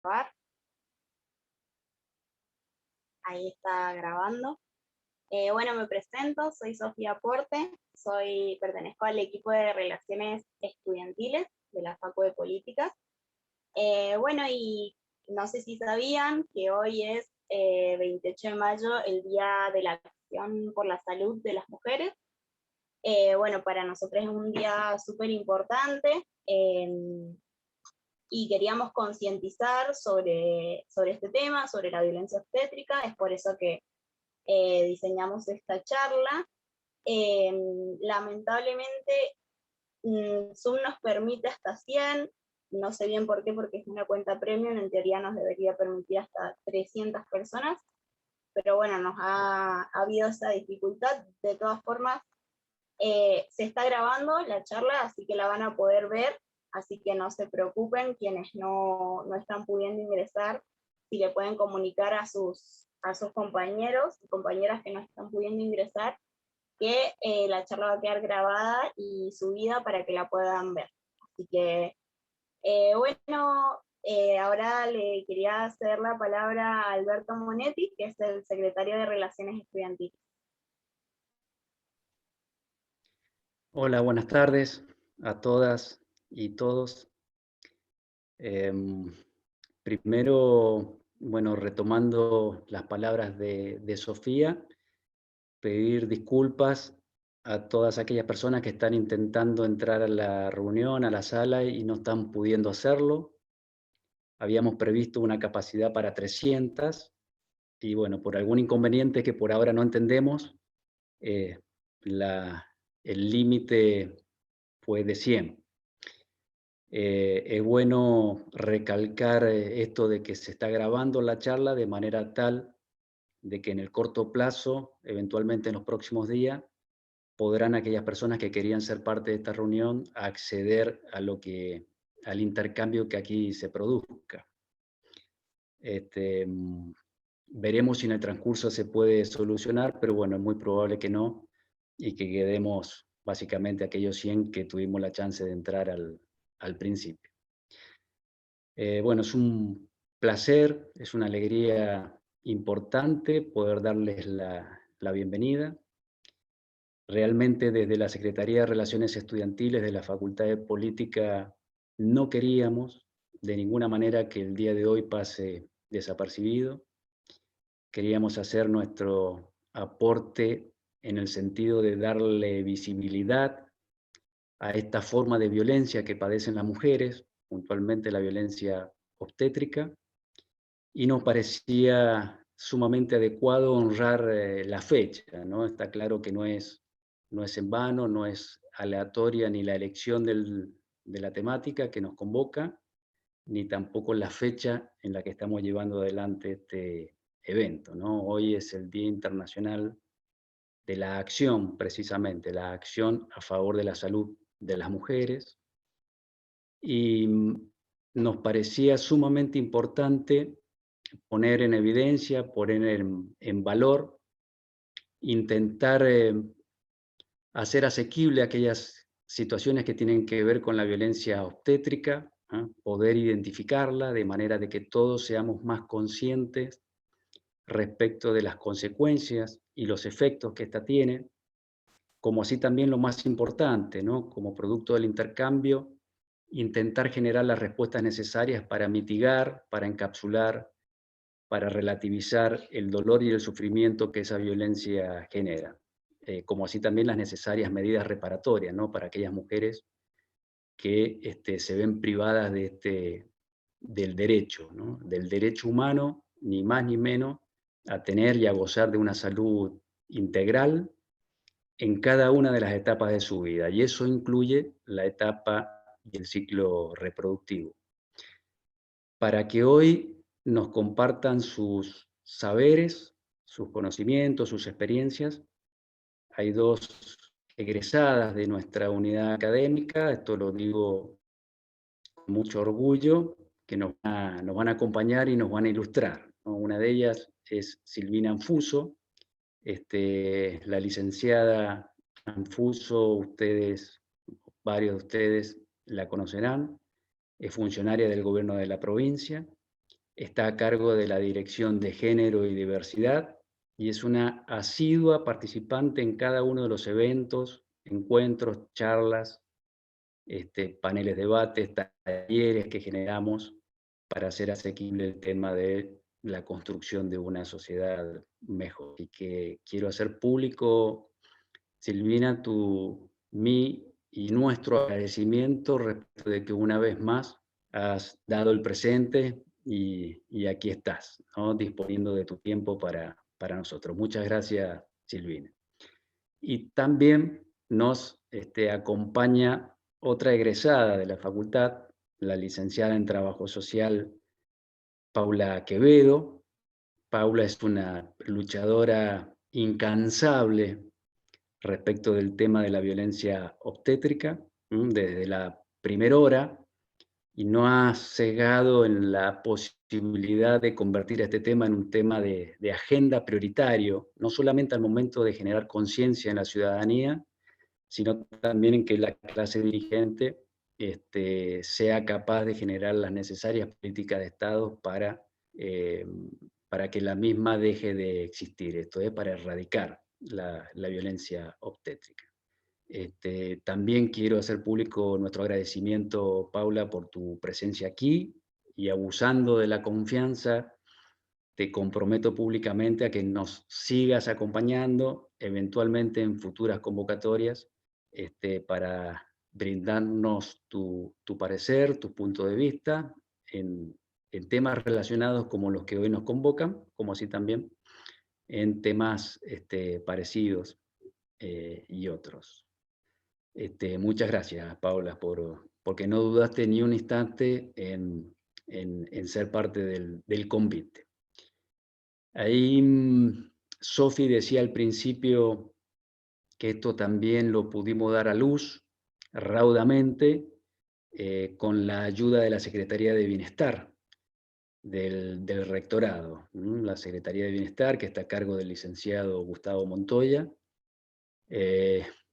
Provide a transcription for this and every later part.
grabar. Ahí está grabando. Bueno, me presento, soy Sofía Porte, pertenezco al equipo de Relaciones Estudiantiles de la Facu de Políticas. Bueno, y no sé si sabían que hoy es 28 de mayo, el Día de la Acción por la Salud de las Mujeres. Bueno, para nosotros es un día súper importante. Y queríamos concientizar sobre este tema, sobre la violencia obstétrica. Es por eso que diseñamos esta charla. Lamentablemente, Zoom nos permite hasta 100, no sé bien por qué, porque es una cuenta premium, en teoría nos debería permitir hasta 300 personas, pero bueno, nos ha habido esa dificultad. De todas formas, se está grabando la charla, así que la van a poder ver, así que no se preocupen quienes no están pudiendo ingresar, si le pueden comunicar a sus compañeros y compañeras que no están pudiendo ingresar, que la charla va a quedar grabada y subida para que la puedan ver. Así que, bueno, ahora le quería hacer la palabra a Alberto Monetti, que es el secretario de Relaciones Estudiantiles. Hola, buenas tardes a todas y todos. Primero, bueno, retomando las palabras de Sofía, pedir disculpas a todas aquellas personas que están intentando entrar a la reunión, a la sala y no están pudiendo hacerlo. Habíamos previsto una capacidad para 300 y bueno, por algún inconveniente que por ahora no entendemos, eh, el límite fue de 100. Es bueno recalcar esto de que se está grabando la charla de manera tal de que en el corto plazo, eventualmente en los próximos días, podrán aquellas personas que querían ser parte de esta reunión acceder al intercambio que aquí se produzca. Este, veremos si en el transcurso se puede solucionar, pero bueno, es muy probable que no, y que quedemos básicamente aquellos 100 que tuvimos la chance de entrar al principio. Bueno, es un placer, es una alegría importante poder darles la bienvenida. Realmente desde la Secretaría de Relaciones Estudiantiles de la Facultad de Política no queríamos de ninguna manera que el día de hoy pase desapercibido. Queríamos hacer nuestro aporte en el sentido de darle visibilidad a esta forma de violencia que padecen las mujeres, puntualmente la violencia obstétrica, y nos parecía sumamente adecuado honrar la fecha, ¿no? Está claro que no es en vano, no es aleatoria ni la elección de la temática que nos convoca, ni tampoco la fecha en la que estamos llevando adelante este evento, ¿no? Hoy es el Día Internacional de la Acción, precisamente, la acción a favor de la salud de las mujeres, y nos parecía sumamente importante poner en evidencia, poner en valor, intentar hacer asequible aquellas situaciones que tienen que ver con la violencia obstétrica, ¿ah? Poder identificarla de manera de que todos seamos más conscientes respecto de las consecuencias y los efectos que ésta tiene, como así también lo más importante, ¿no? Como producto del intercambio, intentar generar las respuestas necesarias para mitigar, para encapsular, para relativizar el dolor y el sufrimiento que esa violencia genera, como así también las necesarias medidas reparatorias, ¿no? Para aquellas mujeres que se ven privadas del derecho, ¿no? Del derecho humano, ni más ni menos, a tener y a gozar de una salud integral en cada una de las etapas de su vida, y eso incluye la etapa y el ciclo reproductivo. Para que hoy nos compartan sus saberes, sus conocimientos, sus experiencias, hay dos egresadas de nuestra unidad académica, esto lo digo con mucho orgullo, que nos van a acompañar y nos van a ilustrar, ¿no? Una de ellas es Silvina Anfuso, la licenciada Anfuso, varios de ustedes la conocerán, es funcionaria del gobierno de la provincia, está a cargo de la Dirección de Género y Diversidad y es una asidua participante en cada uno de los eventos, encuentros, charlas, paneles de debate, talleres que generamos para hacer asequible el tema de la construcción de una sociedad mejor. Y que quiero hacer público, Silvina, mi y nuestro agradecimiento respecto de que una vez más has dado el presente y aquí estás, ¿no? Disponiendo de tu tiempo para nosotros. Muchas gracias, Silvina. Y también nos acompaña otra egresada de la facultad, la licenciada en Trabajo Social, Paula Quevedo. Paula es una luchadora incansable respecto del tema de la violencia obstétrica, desde la primera hora, y no ha cegado en la posibilidad de convertir este tema en un tema de agenda prioritario, no solamente al momento de generar conciencia en la ciudadanía, sino también en que la clase dirigente sea capaz de generar las necesarias políticas de Estado para que la misma deje de existir, esto es, para erradicar la violencia obstétrica. También quiero hacer público nuestro agradecimiento, Paula, por tu presencia aquí, y abusando de la confianza, te comprometo públicamente a que nos sigas acompañando, eventualmente en futuras convocatorias, para brindarnos tu parecer, tu punto de vista, en temas relacionados como los que hoy nos convocan, como así también en temas parecidos y otros. Muchas gracias, Paula, porque no dudaste ni un instante en ser parte del convite. Ahí Sofi decía al principio que esto también lo pudimos dar a luz raudamente con la ayuda de la Secretaría de Bienestar del Rectorado. La Secretaría de Bienestar, que está a cargo del licenciado Gustavo Montoya,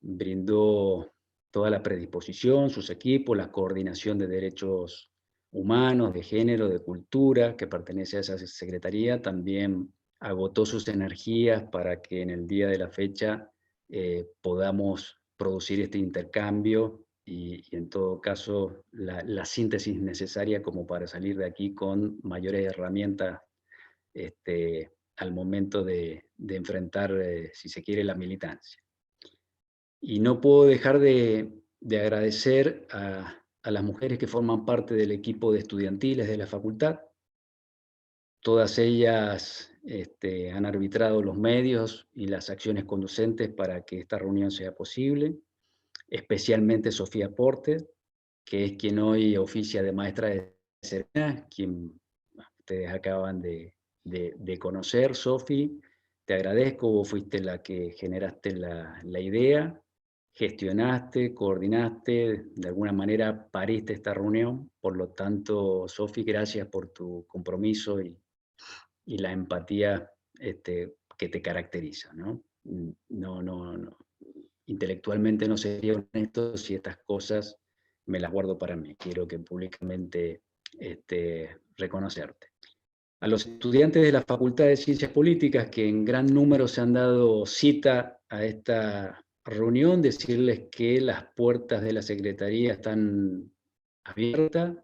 brindó toda la predisposición, sus equipos, la coordinación de derechos humanos, de género, de cultura, que pertenece a esa secretaría, también agotó sus energías para que en el día de la fecha podamos producir este intercambio y en todo caso la síntesis necesaria como para salir de aquí con mayores herramientas al momento de enfrentar, si se quiere, la militancia. Y no puedo dejar de agradecer a las mujeres que forman parte del equipo de estudiantiles de la facultad. Todas ellas han arbitrado los medios y las acciones conducentes para que esta reunión sea posible, especialmente Sofía Porter, que es quien hoy oficia de maestra de ceremonias, quien ustedes acaban de conocer. Sofi, te agradezco, vos fuiste la que generaste la idea, gestionaste, coordinaste, de alguna manera pariste esta reunión. Por lo tanto, Sofi, gracias por tu compromiso y la empatía que te caracteriza, ¿no? No. Intelectualmente no sería honesto si estas cosas me las guardo para mí. Quiero que públicamente reconocerte. A los estudiantes de la Facultad de Ciencias Políticas que en gran número se han dado cita a esta reunión, decirles que las puertas de la Secretaría están abiertas.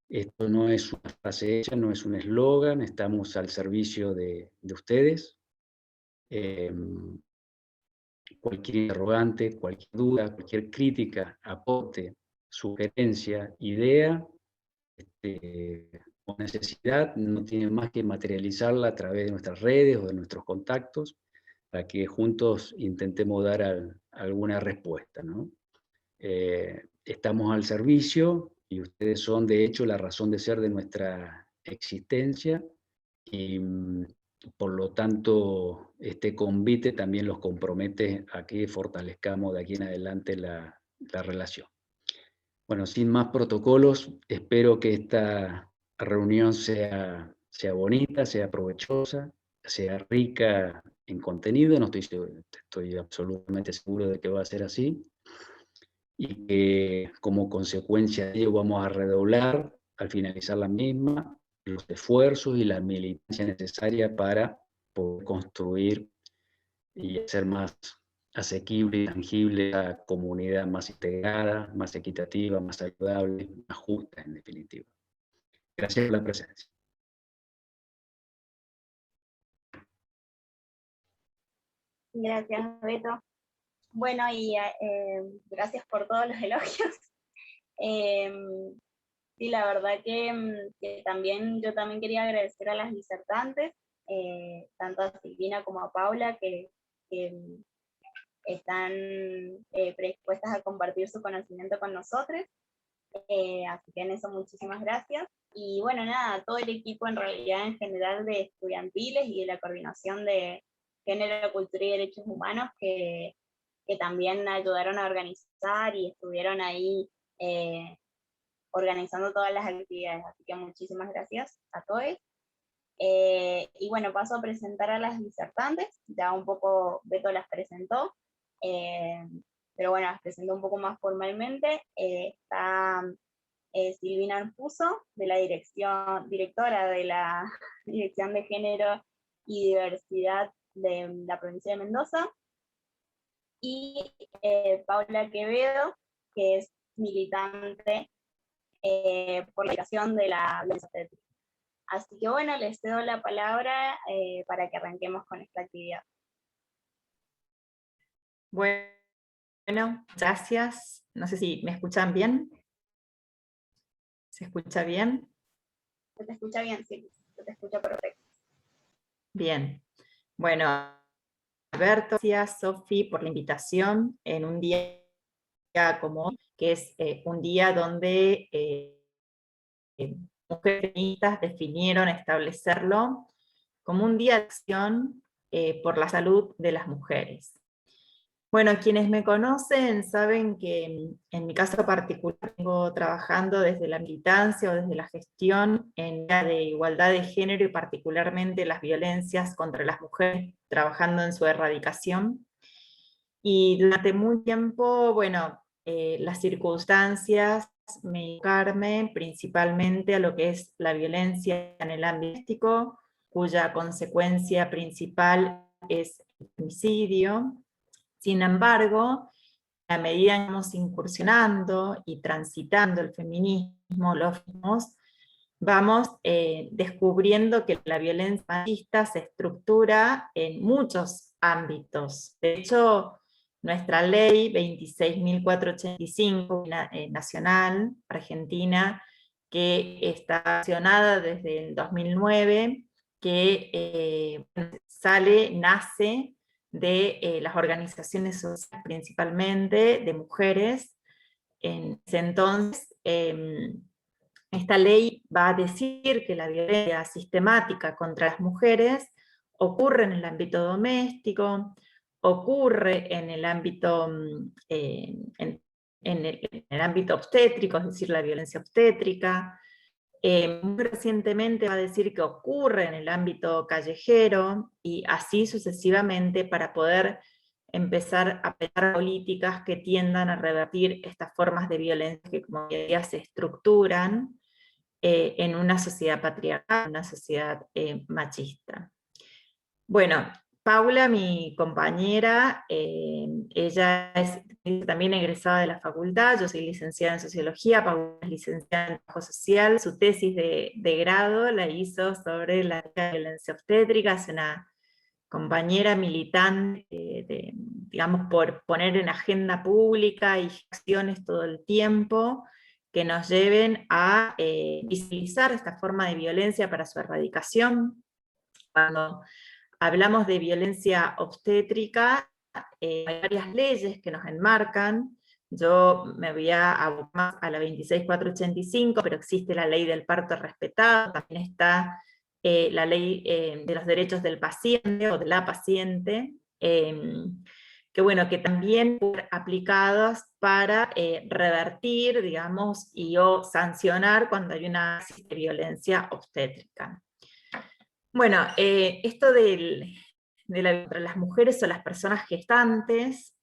Esto no es una frase hecha, no es un eslogan, estamos al servicio de ustedes. Cualquier interrogante, cualquier duda, cualquier crítica, aporte, sugerencia, idea o necesidad, no tienen más que materializarla a través de nuestras redes o de nuestros contactos para que juntos intentemos dar alguna respuesta, ¿no? Estamos al servicio y ustedes son de hecho la razón de ser de nuestra existencia y por lo tanto este convite también los compromete a que fortalezcamos de aquí en adelante la relación. Bueno, sin más protocolos, espero que esta reunión sea bonita, sea provechosa, sea rica en contenido, no estoy absolutamente seguro de que va a ser así, y que como consecuencia de ello vamos a redoblar al finalizar la misma los esfuerzos y la militancia necesaria para poder construir y hacer más asequible y tangible la comunidad más integrada, más equitativa, más saludable, más justa en definitiva. Gracias por la presencia. Gracias, Beto. Bueno, y gracias por todos los elogios. Sí, la verdad que también yo también quería agradecer a las disertantes, tanto a Silvina como a Paula, que están predispuestas a compartir su conocimiento con nosotros. Así que en eso muchísimas gracias. Y bueno, nada, todo el equipo en realidad en general de estudiantiles y de la coordinación de género, cultura y derechos humanos que también ayudaron a organizar y estuvieron ahí organizando todas las actividades. Así que muchísimas gracias a todos. Y bueno, paso a presentar a las disertantes. Ya un poco Beto las presentó, pero bueno, las presento un poco más formalmente. Está Silvina Arpuso, de la directora de la Dirección de Género y Diversidad de la provincia de Mendoza, y Paula Quevedo, que es militante por la educación de la violencia obstétrica. Así que bueno, les cedo la palabra para que arranquemos con esta actividad. Bueno, gracias. No sé si me escuchan bien. ¿Se escucha bien? ¿Se te escucha bien? Sí, se te escucha perfecto. Bien. Bueno, Alberto, gracias Sofi por la invitación en un día como hoy, que es un día donde mujeres feministas definieron establecerlo como un día de acción por la salud de las mujeres. Bueno, quienes me conocen saben que en mi caso particular vengo trabajando desde la militancia o desde la gestión en la de igualdad de género y particularmente las violencias contra las mujeres, trabajando en su erradicación. Y durante mucho tiempo, bueno, las circunstancias me encarmen principalmente a lo que es la violencia en el ámbito doméstico, cuya consecuencia principal es el femicidio. Sin embargo, a medida que vamos incursionando y transitando el feminismo, vamos descubriendo que la violencia machista se estructura en muchos ámbitos. De hecho, nuestra ley 26.485 nacional argentina, que está accionada desde el 2009, que nace de las organizaciones sociales, principalmente de mujeres. En ese entonces, esta ley va a decir que la violencia sistemática contra las mujeres ocurre en el ámbito doméstico, ocurre en el ámbito, en el ámbito obstétrico, es decir, la violencia obstétrica. Muy recientemente va a decir que ocurre en el ámbito callejero y así sucesivamente para poder empezar a pensar políticas que tiendan a revertir estas formas de violencia que, como decía, se estructuran en una sociedad patriarcal, una sociedad machista. Bueno, Paula, mi compañera, ella es también egresada de la facultad, yo soy licenciada en Sociología, Paula es licenciada en Trabajo Social, su tesis de grado la hizo sobre la violencia obstétrica, es una compañera militante, digamos, por poner en agenda pública y acciones todo el tiempo que nos lleven a visibilizar esta forma de violencia para su erradicación. Cuando hablamos de violencia obstétrica, hay varias leyes que nos enmarcan. Yo me voy a abocar más a la 26.485, pero existe la ley del parto respetado, también está la ley de los derechos del paciente o de la paciente, que bueno, que también pueden ser aplicadas para revertir, digamos, o sancionar cuando hay una violencia obstétrica. Bueno, esto de las mujeres o las personas gestantes,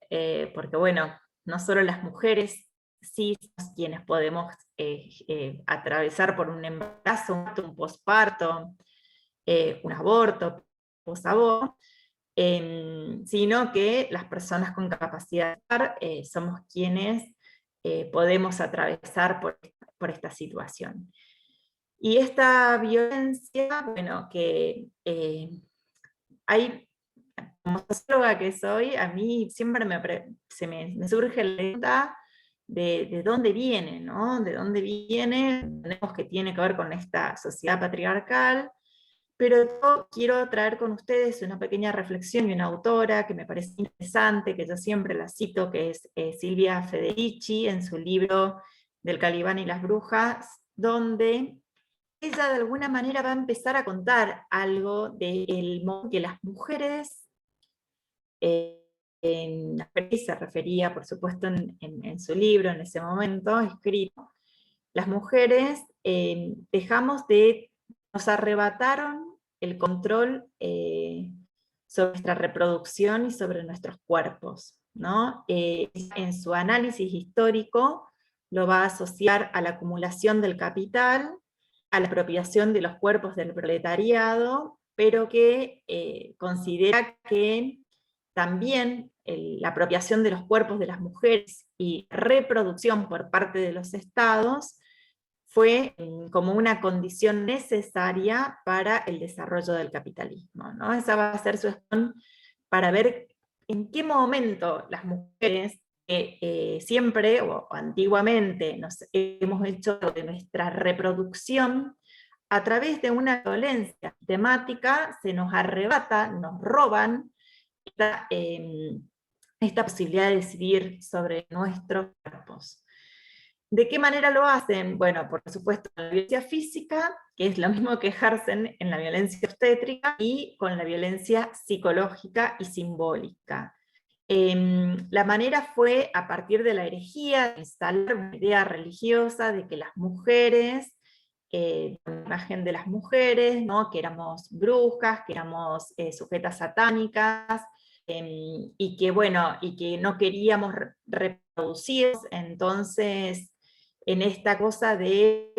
porque bueno, no solo las mujeres sí somos quienes podemos atravesar por un embarazo, un posparto, un aborto, posaborto, sino que las personas con capacidad de dar somos quienes podemos atravesar por esta situación. Y esta violencia, bueno, que hay, como socióloga que soy, a mí siempre me surge la pregunta de dónde viene, ¿no? De dónde viene, tenemos que tiene que ver con esta sociedad patriarcal, pero yo quiero traer con ustedes una pequeña reflexión de una autora que me parece interesante, que yo siempre la cito, que es Silvia Federici, en su libro Del Calibán y las Brujas, donde ella de alguna manera va a empezar a contar algo del modo que las mujeres, se refería, por supuesto, en su libro, en ese momento, escrito, las mujeres nos arrebataron el control sobre nuestra reproducción y sobre nuestros cuerpos, ¿no? En su análisis histórico lo va a asociar a la acumulación del capital, a la apropiación de los cuerpos del proletariado, pero que considera que también la apropiación de los cuerpos de las mujeres y reproducción por parte de los estados fue como una condición necesaria para el desarrollo del capitalismo, ¿no? Esa va a ser su exposición para ver en qué momento las mujeres que siempre o antiguamente nos hemos hecho de nuestra reproducción, a través de una violencia sistemática se nos arrebata, nos roban esta posibilidad de decidir sobre nuestros cuerpos. ¿De qué manera lo hacen? Bueno, por supuesto, con la violencia física, que es lo mismo que ejercen en la violencia obstétrica, y con la violencia psicológica y simbólica. La manera fue a partir de la herejía, de instalar una idea religiosa de que las mujeres, la imagen de las mujeres, ¿no? Que éramos brujas, que éramos sujetas satánicas, y que bueno, y que no queríamos reproducir, entonces en esta cosa de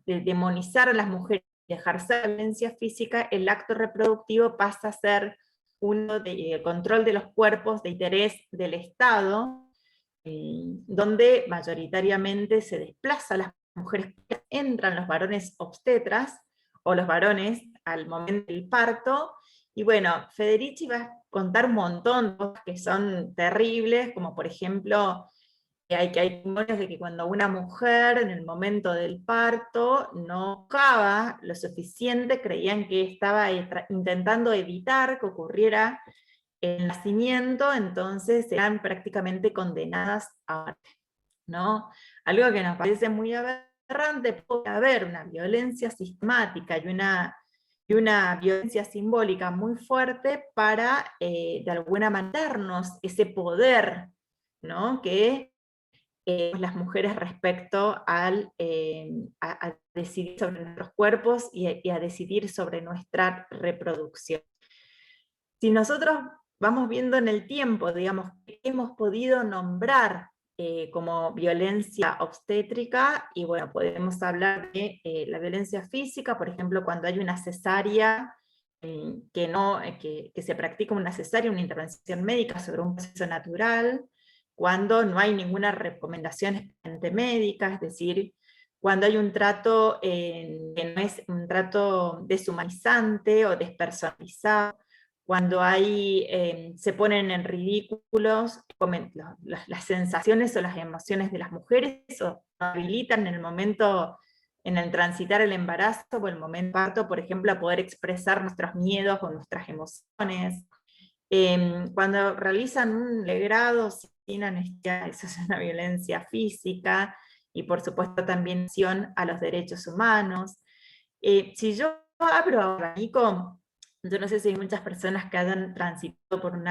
demonizar a las mujeres, de ejercer violencia física, el acto reproductivo pasa a ser uno de control de los cuerpos de interés del Estado, donde mayoritariamente se desplaza a las mujeres, entran los varones obstetras, o los varones al momento del parto, y bueno, Federici va a contar un montón de cosas que son terribles, como por ejemplo, hay temores de que cuando una mujer en el momento del parto no buscaba lo suficiente, creían que estaba intentando evitar que ocurriera el nacimiento, entonces eran prácticamente condenadas a muerte, ¿no? Algo que nos parece muy aberrante. Puede haber una violencia sistemática y una violencia simbólica muy fuerte para, de alguna manera, darnos ese poder, ¿no? Que las mujeres respecto a decidir sobre nuestros cuerpos y a decidir sobre nuestra reproducción. Si nosotros vamos viendo en el tiempo, digamos, que hemos podido nombrar como violencia obstétrica, y bueno, podemos hablar de la violencia física, por ejemplo, cuando hay una cesárea, que se practica una cesárea, una intervención médica sobre un proceso natural, cuando no hay ninguna recomendación especialmente médica, es decir, cuando hay un trato que no es un trato deshumanizante o despersonalizado, cuando se ponen en ridículos las sensaciones o las emociones de las mujeres, o habilitan en el momento, en el transitar el embarazo o el momento del parto, por ejemplo, a poder expresar nuestros miedos o nuestras emociones. Cuando realizan un legrado sin anestesia, eso es una violencia física, y por supuesto también violación a los derechos humanos. Si yo abro abanico, yo no sé si hay muchas personas que hayan transitado por un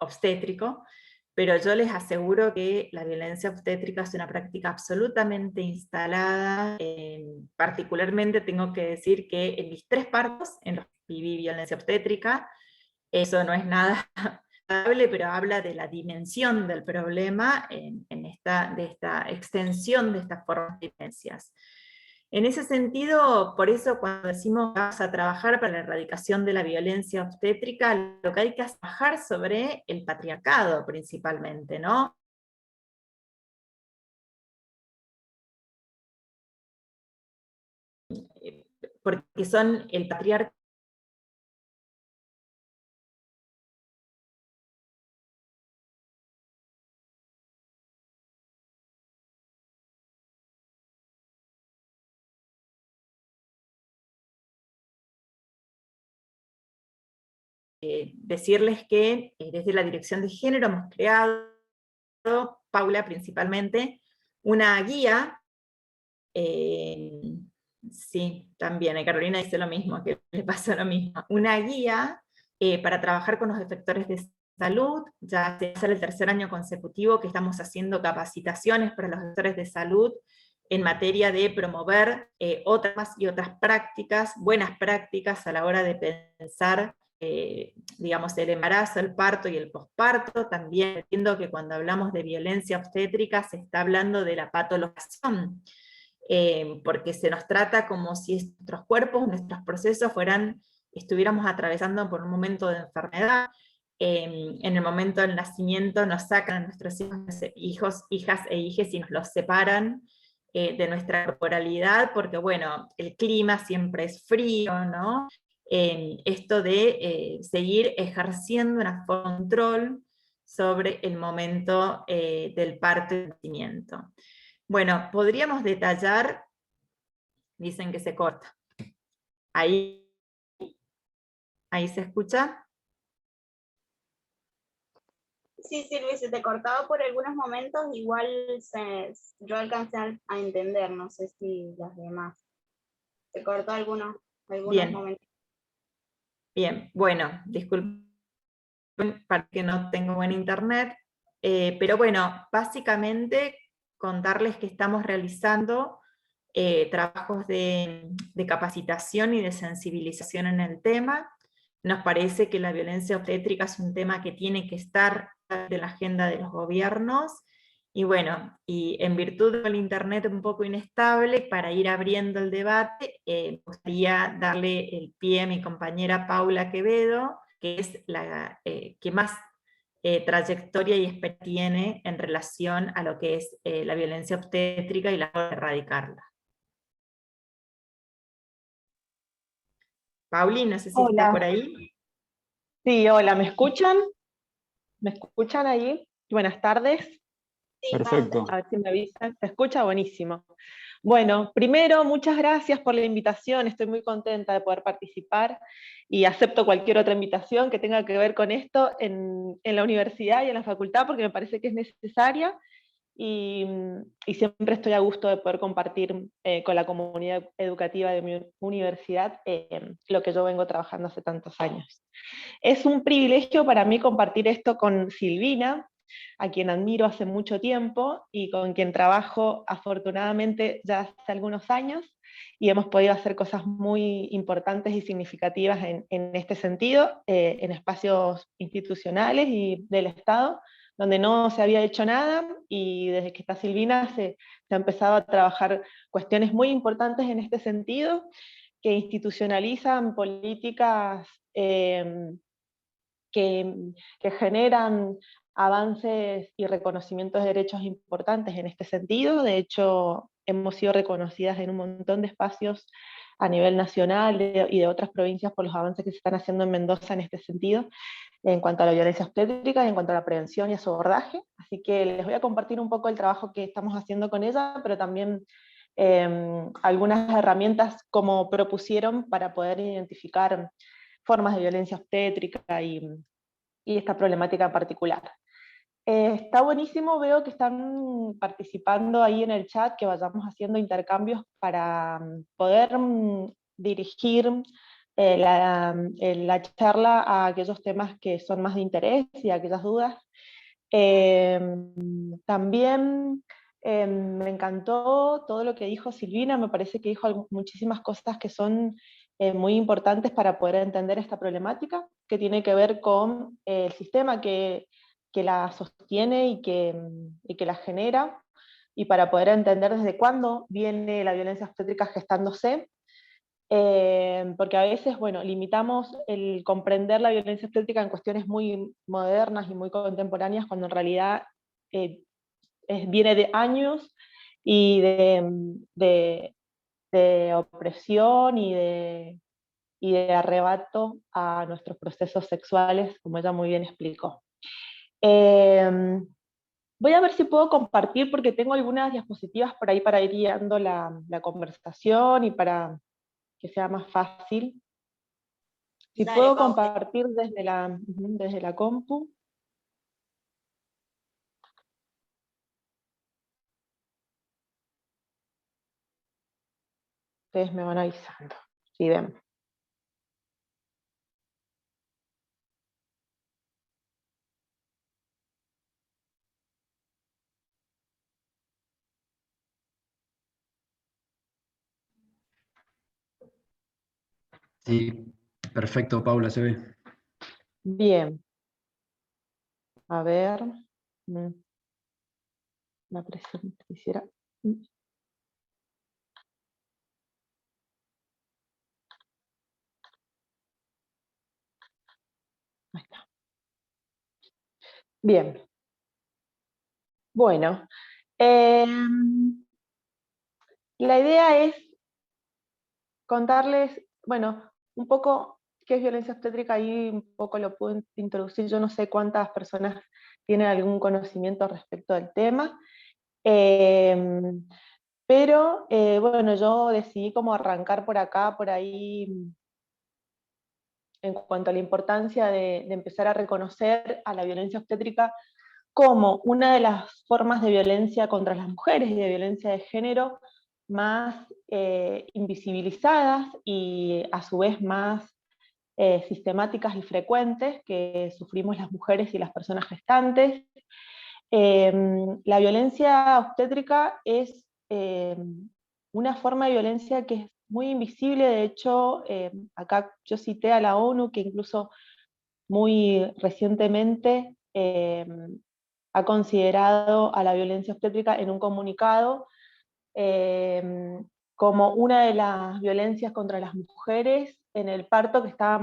obstétrico, pero yo les aseguro que la violencia obstétrica es una práctica absolutamente instalada. Particularmente tengo que decir que en mis 3 partos, en los que viví violencia obstétrica, eso no es nada pero habla de la dimensión del problema de esta extensión de estas formas de violencias. En ese sentido, por eso cuando decimos que vamos a trabajar para la erradicación de la violencia obstétrica, lo que hay que trabajar sobre el patriarcado principalmente, ¿no? Porque son el patriarcado decirles que desde la Dirección de Género hemos creado, Paula principalmente, una guía, sí, también, Carolina dice lo mismo, que le pasa lo mismo, una guía para trabajar con los efectores de salud. Ya es el tercer año consecutivo que estamos haciendo capacitaciones para los efectores de salud en materia de promover otras y otras prácticas, buenas prácticas a la hora de pensar digamos, el embarazo, el parto y el posparto. También entiendo que cuando hablamos de violencia obstétrica se está hablando de la patologización, porque se nos trata como si nuestros cuerpos, nuestros procesos estuviéramos atravesando por un momento de enfermedad. En el momento del nacimiento nos sacan a nuestros hijos, hijas e hijes y nos los separan de nuestra corporalidad, porque bueno, el clima siempre es frío, ¿no? Esto de seguir ejerciendo un control sobre el momento del parto y del nacimiento. Bueno, podríamos detallar, dicen que se corta. Ahí se escucha. Sí, Silvi, se te cortaba por algunos momentos, igual yo alcancé a entender, no sé si las demás. Se cortó algunos momentos. Bien, bueno, disculpen para que no tengo buen internet, pero bueno, básicamente contarles que estamos realizando trabajos de capacitación y de sensibilización en el tema. Nos parece que la violencia obstétrica es un tema que tiene que estar en la agenda de los gobiernos, y bueno, y en virtud del internet un poco inestable, para ir abriendo el debate, me gustaría darle el pie a mi compañera Paula Quevedo, que es la que más trayectoria y experiencia tiene en relación a lo que es la violencia obstétrica y la forma de erradicarla. Pauli, no sé si está por ahí. Sí, hola, ¿me escuchan? ¿Me escuchan ahí? Buenas tardes. Sí, perfecto. A ver si me avisan. ¿Se escucha? Buenísimo. Bueno, primero, muchas gracias por la invitación. Estoy muy contenta de poder participar y acepto cualquier otra invitación que tenga que ver con esto en la universidad y en la facultad, porque me parece que es necesaria. Y siempre estoy a gusto de poder compartir con la comunidad educativa de mi universidad lo que yo vengo trabajando hace tantos años. Es un privilegio para mí compartir esto con Silvina, a quien admiro hace mucho tiempo y con quien trabajo afortunadamente ya hace algunos años, y hemos podido hacer cosas muy importantes y significativas en este sentido, en espacios institucionales y del Estado, donde no se había hecho nada, y desde que está Silvina se ha empezado a trabajar cuestiones muy importantes en este sentido, que institucionalizan políticas que generan avances y reconocimientos de derechos importantes en este sentido. De hecho, hemos sido reconocidas en un montón de espacios a nivel nacional y de otras provincias por los avances que se están haciendo en Mendoza en este sentido, en cuanto a la violencia obstétrica, en cuanto a la prevención y a su abordaje. Así que les voy a compartir un poco el trabajo que estamos haciendo con ella, pero también algunas herramientas como propusieron para poder identificar formas de violencia obstétrica y esta problemática en particular. Está buenísimo, veo que están participando ahí en el chat, que vayamos haciendo intercambios para poder dirigir la charla a aquellos temas que son más de interés y a aquellas dudas. También me encantó todo lo que dijo Silvina, me parece que dijo muchísimas cosas que son muy importantes para poder entender esta problemática. que tiene que ver con el sistema que la sostiene y que la genera, y para poder entender desde cuándo viene la violencia obstétrica gestándose, porque a veces, bueno, limitamos el comprender la violencia obstétrica en cuestiones muy modernas y muy contemporáneas, cuando en realidad viene de años y de opresión y de arrebato a nuestros procesos sexuales, como ella muy bien explicó. Voy a ver si puedo compartir, porque tengo algunas diapositivas por ahí para ir guiando la conversación y para que sea más fácil. Si Dale, puedo Pau. compartir desde la compu. Ustedes me van avisando, si ven. Sí, perfecto, Paula, se ve. Bien. A ver. La presión quisiera. Ahí está. Bien. Bueno. La idea es contarles, bueno, un poco qué es violencia obstétrica, ahí un poco lo puedo introducir. Yo no sé cuántas personas tienen algún conocimiento respecto del tema, pero bueno, yo decidí como arrancar por acá, por ahí, en cuanto a la importancia de empezar a reconocer a la violencia obstétrica como una de las formas de violencia contra las mujeres y de violencia de género más invisibilizadas y a su vez más sistemáticas y frecuentes que sufrimos las mujeres y las personas gestantes. La violencia obstétrica es una forma de violencia que es muy invisible. De hecho, acá yo cité a la ONU, que incluso muy recientemente ha considerado a la violencia obstétrica en un comunicado como una de las violencias contra las mujeres en el parto que está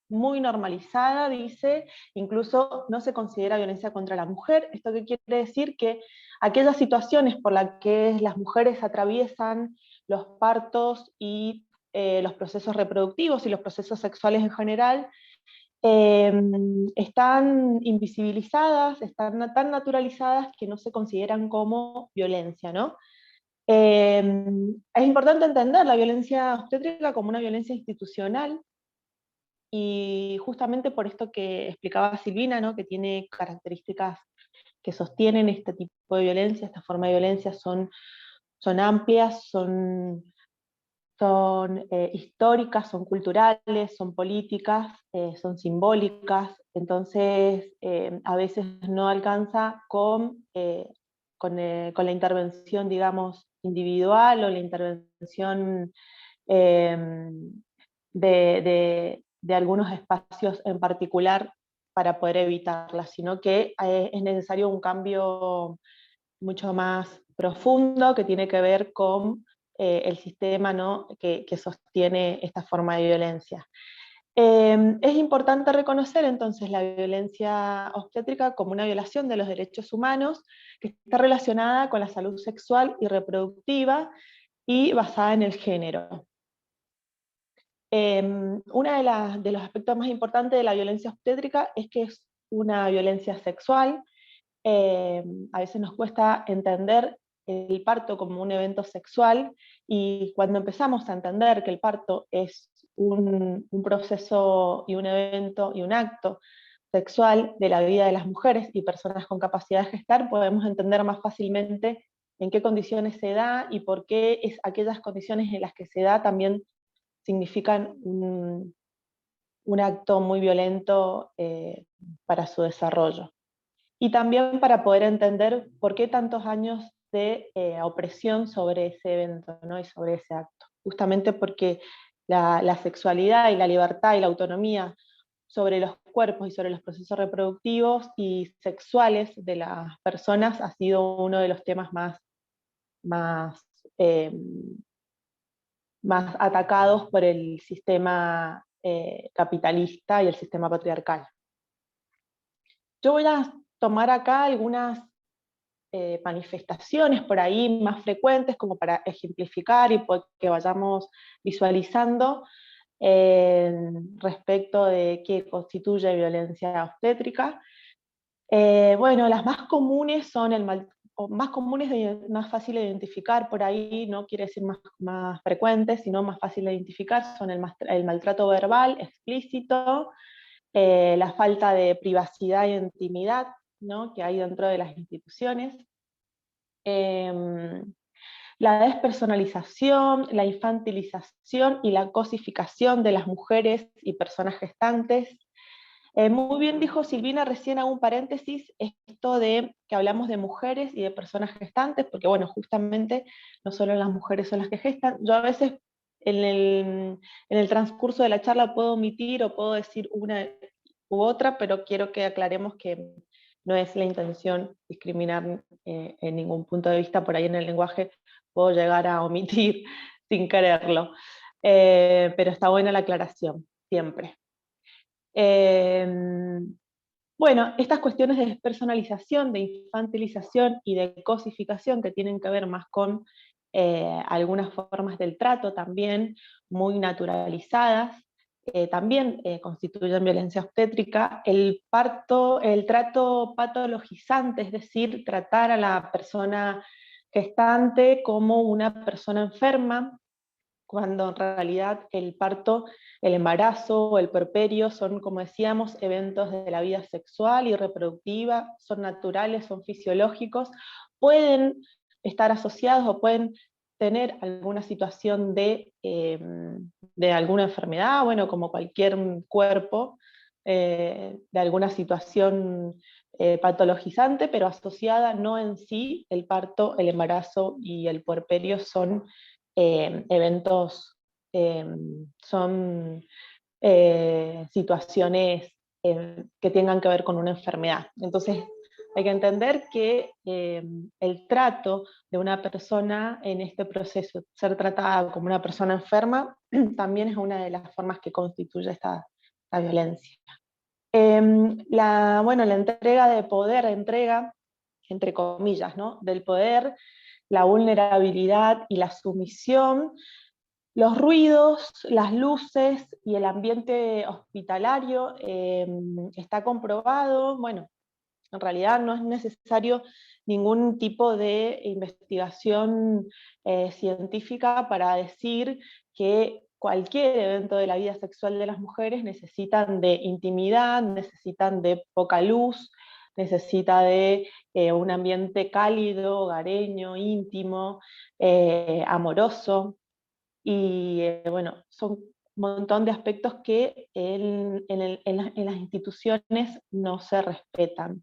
muy normalizada, dice, incluso no se considera violencia contra la mujer. ¿Esto qué quiere decir? Que aquellas situaciones por las que las mujeres atraviesan los partos y los procesos reproductivos y los procesos sexuales en general, están invisibilizadas, están tan naturalizadas que no se consideran como violencia, ¿no? Es importante entender la violencia obstétrica como una violencia institucional, y justamente por esto que explicaba Silvina, ¿no? Que tiene características que sostienen este tipo de violencia, esta forma de violencia son amplias, son históricas, son culturales, son políticas, son simbólicas. Entonces a veces no alcanza con la intervención, digamos, individual, o la intervención de algunos espacios en particular para poder evitarla, sino que es necesario un cambio mucho más profundo que tiene que ver con el sistema, ¿no? que sostiene esta forma de violencia. Es importante reconocer entonces la violencia obstétrica como una violación de los derechos humanos que está relacionada con la salud sexual y reproductiva y basada en el género. Uno de los aspectos más importantes de la violencia obstétrica es que es una violencia sexual. A veces nos cuesta entender el parto como un evento sexual, y cuando empezamos a entender que el parto es un proceso y un evento y un acto sexual de la vida de las mujeres y personas con capacidad de gestar, podemos entender más fácilmente en qué condiciones se da y por qué aquellas condiciones en las que se da también significan un acto muy violento para su desarrollo. Y también para poder entender por qué tantos años de opresión sobre ese evento, ¿no? Y sobre ese acto. Justamente porque la sexualidad y la libertad y la autonomía sobre los cuerpos y sobre los procesos reproductivos y sexuales de las personas ha sido uno de los temas más atacados por el sistema capitalista y el sistema patriarcal. Yo voy a tomar acá algunas manifestaciones por ahí más frecuentes, como para ejemplificar y que vayamos visualizando respecto de qué constituye violencia obstétrica. Bueno, las más comunes son más fácil de identificar por ahí, no quiere decir más frecuentes, sino más fácil de identificar, son el maltrato verbal explícito, la falta de privacidad e intimidad, ¿no?, que hay dentro de las instituciones, la despersonalización, la infantilización y la cosificación de las mujeres y personas gestantes. Muy bien dijo Silvina recién, hago un paréntesis, esto de que hablamos de mujeres y de personas gestantes, porque bueno, justamente no solo las mujeres son las que gestan. Yo a veces en el transcurso de la charla puedo omitir o puedo decir una u otra, pero quiero que aclaremos que no es la intención discriminar en ningún punto de vista. Por ahí en el lenguaje puedo llegar a omitir sin quererlo, pero está buena la aclaración, siempre. Bueno, estas cuestiones de despersonalización, de infantilización y de cosificación que tienen que ver más con algunas formas del trato también muy naturalizadas, también constituyen violencia obstétrica. El trato patologizante, es decir, tratar a la persona gestante como una persona enferma, cuando en realidad el parto, el embarazo, el puerperio son, como decíamos, eventos de la vida sexual y reproductiva, son naturales, son fisiológicos, pueden estar asociados o pueden tener alguna situación de alguna enfermedad, bueno, como cualquier cuerpo, de alguna situación patologizante, pero asociada no en sí. El parto, el embarazo y el puerperio son eventos, son situaciones que tengan que ver con una enfermedad. Entonces hay que entender que el trato de una persona en este proceso, ser tratada como una persona enferma, también es una de las formas que constituye esta violencia. La entrega de poder, entrega, entre comillas, ¿no?, del poder, la vulnerabilidad y la sumisión, los ruidos, las luces y el ambiente hospitalario está comprobado. Bueno, en realidad no es necesario ningún tipo de investigación científica para decir que cualquier evento de la vida sexual de las mujeres necesitan de intimidad, necesitan de poca luz, necesita de un ambiente cálido, hogareño, íntimo, amoroso. Y bueno, son un montón de aspectos que en las instituciones no se respetan.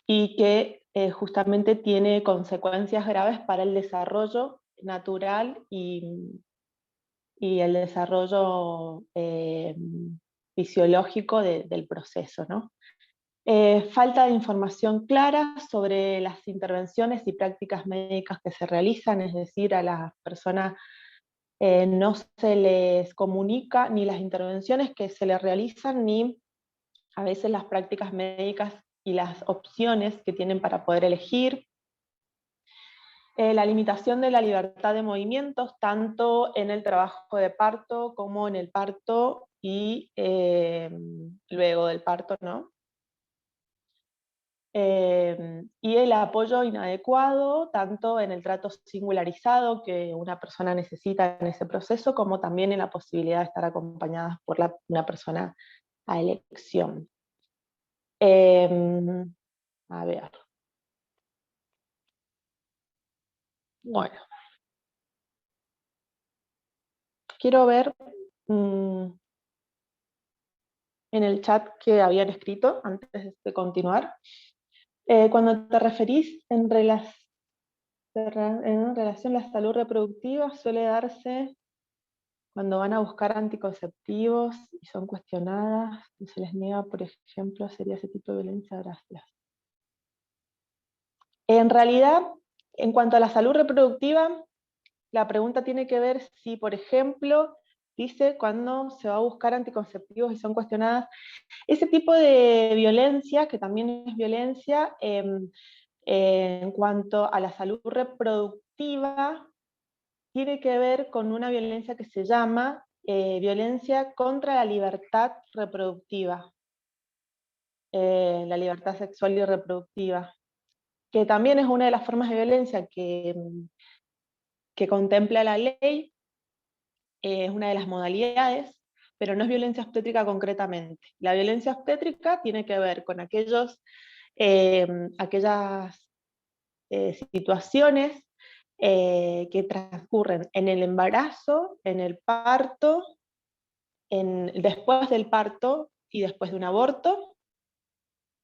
Y que justamente tiene consecuencias graves para el desarrollo natural y el desarrollo fisiológico del proceso, ¿no? Falta de información clara sobre las intervenciones y prácticas médicas que se realizan, es decir, a las personas no se les comunica ni las intervenciones que se les realizan, ni a veces las prácticas médicas y las opciones que tienen para poder elegir. La limitación de la libertad de movimientos, tanto en el trabajo de parto como en el parto y luego del parto, ¿no? Y el apoyo inadecuado, tanto en el trato singularizado que una persona necesita en ese proceso, como también en la posibilidad de estar acompañadas por una persona a elección. A ver. Bueno. Quiero ver en el chat que habían escrito antes de continuar. Cuando te referís en relación a la salud reproductiva, suele darse cuando van a buscar anticonceptivos y son cuestionadas y se les niega, por ejemplo, sería ese tipo de violencia. Gracias. En realidad, en cuanto a la salud reproductiva, la pregunta tiene que ver si, por ejemplo, dice cuando se va a buscar anticonceptivos y son cuestionadas, ese tipo de violencia, que también es violencia, en cuanto a la salud reproductiva, tiene que ver con una violencia que se llama violencia contra la libertad reproductiva, la libertad sexual y reproductiva, que también es una de las formas de violencia que contempla la ley, es una de las modalidades, pero no es violencia obstétrica concretamente. La violencia obstétrica tiene que ver con aquellas situaciones que transcurren en el embarazo, en el parto, después del parto y después de un aborto,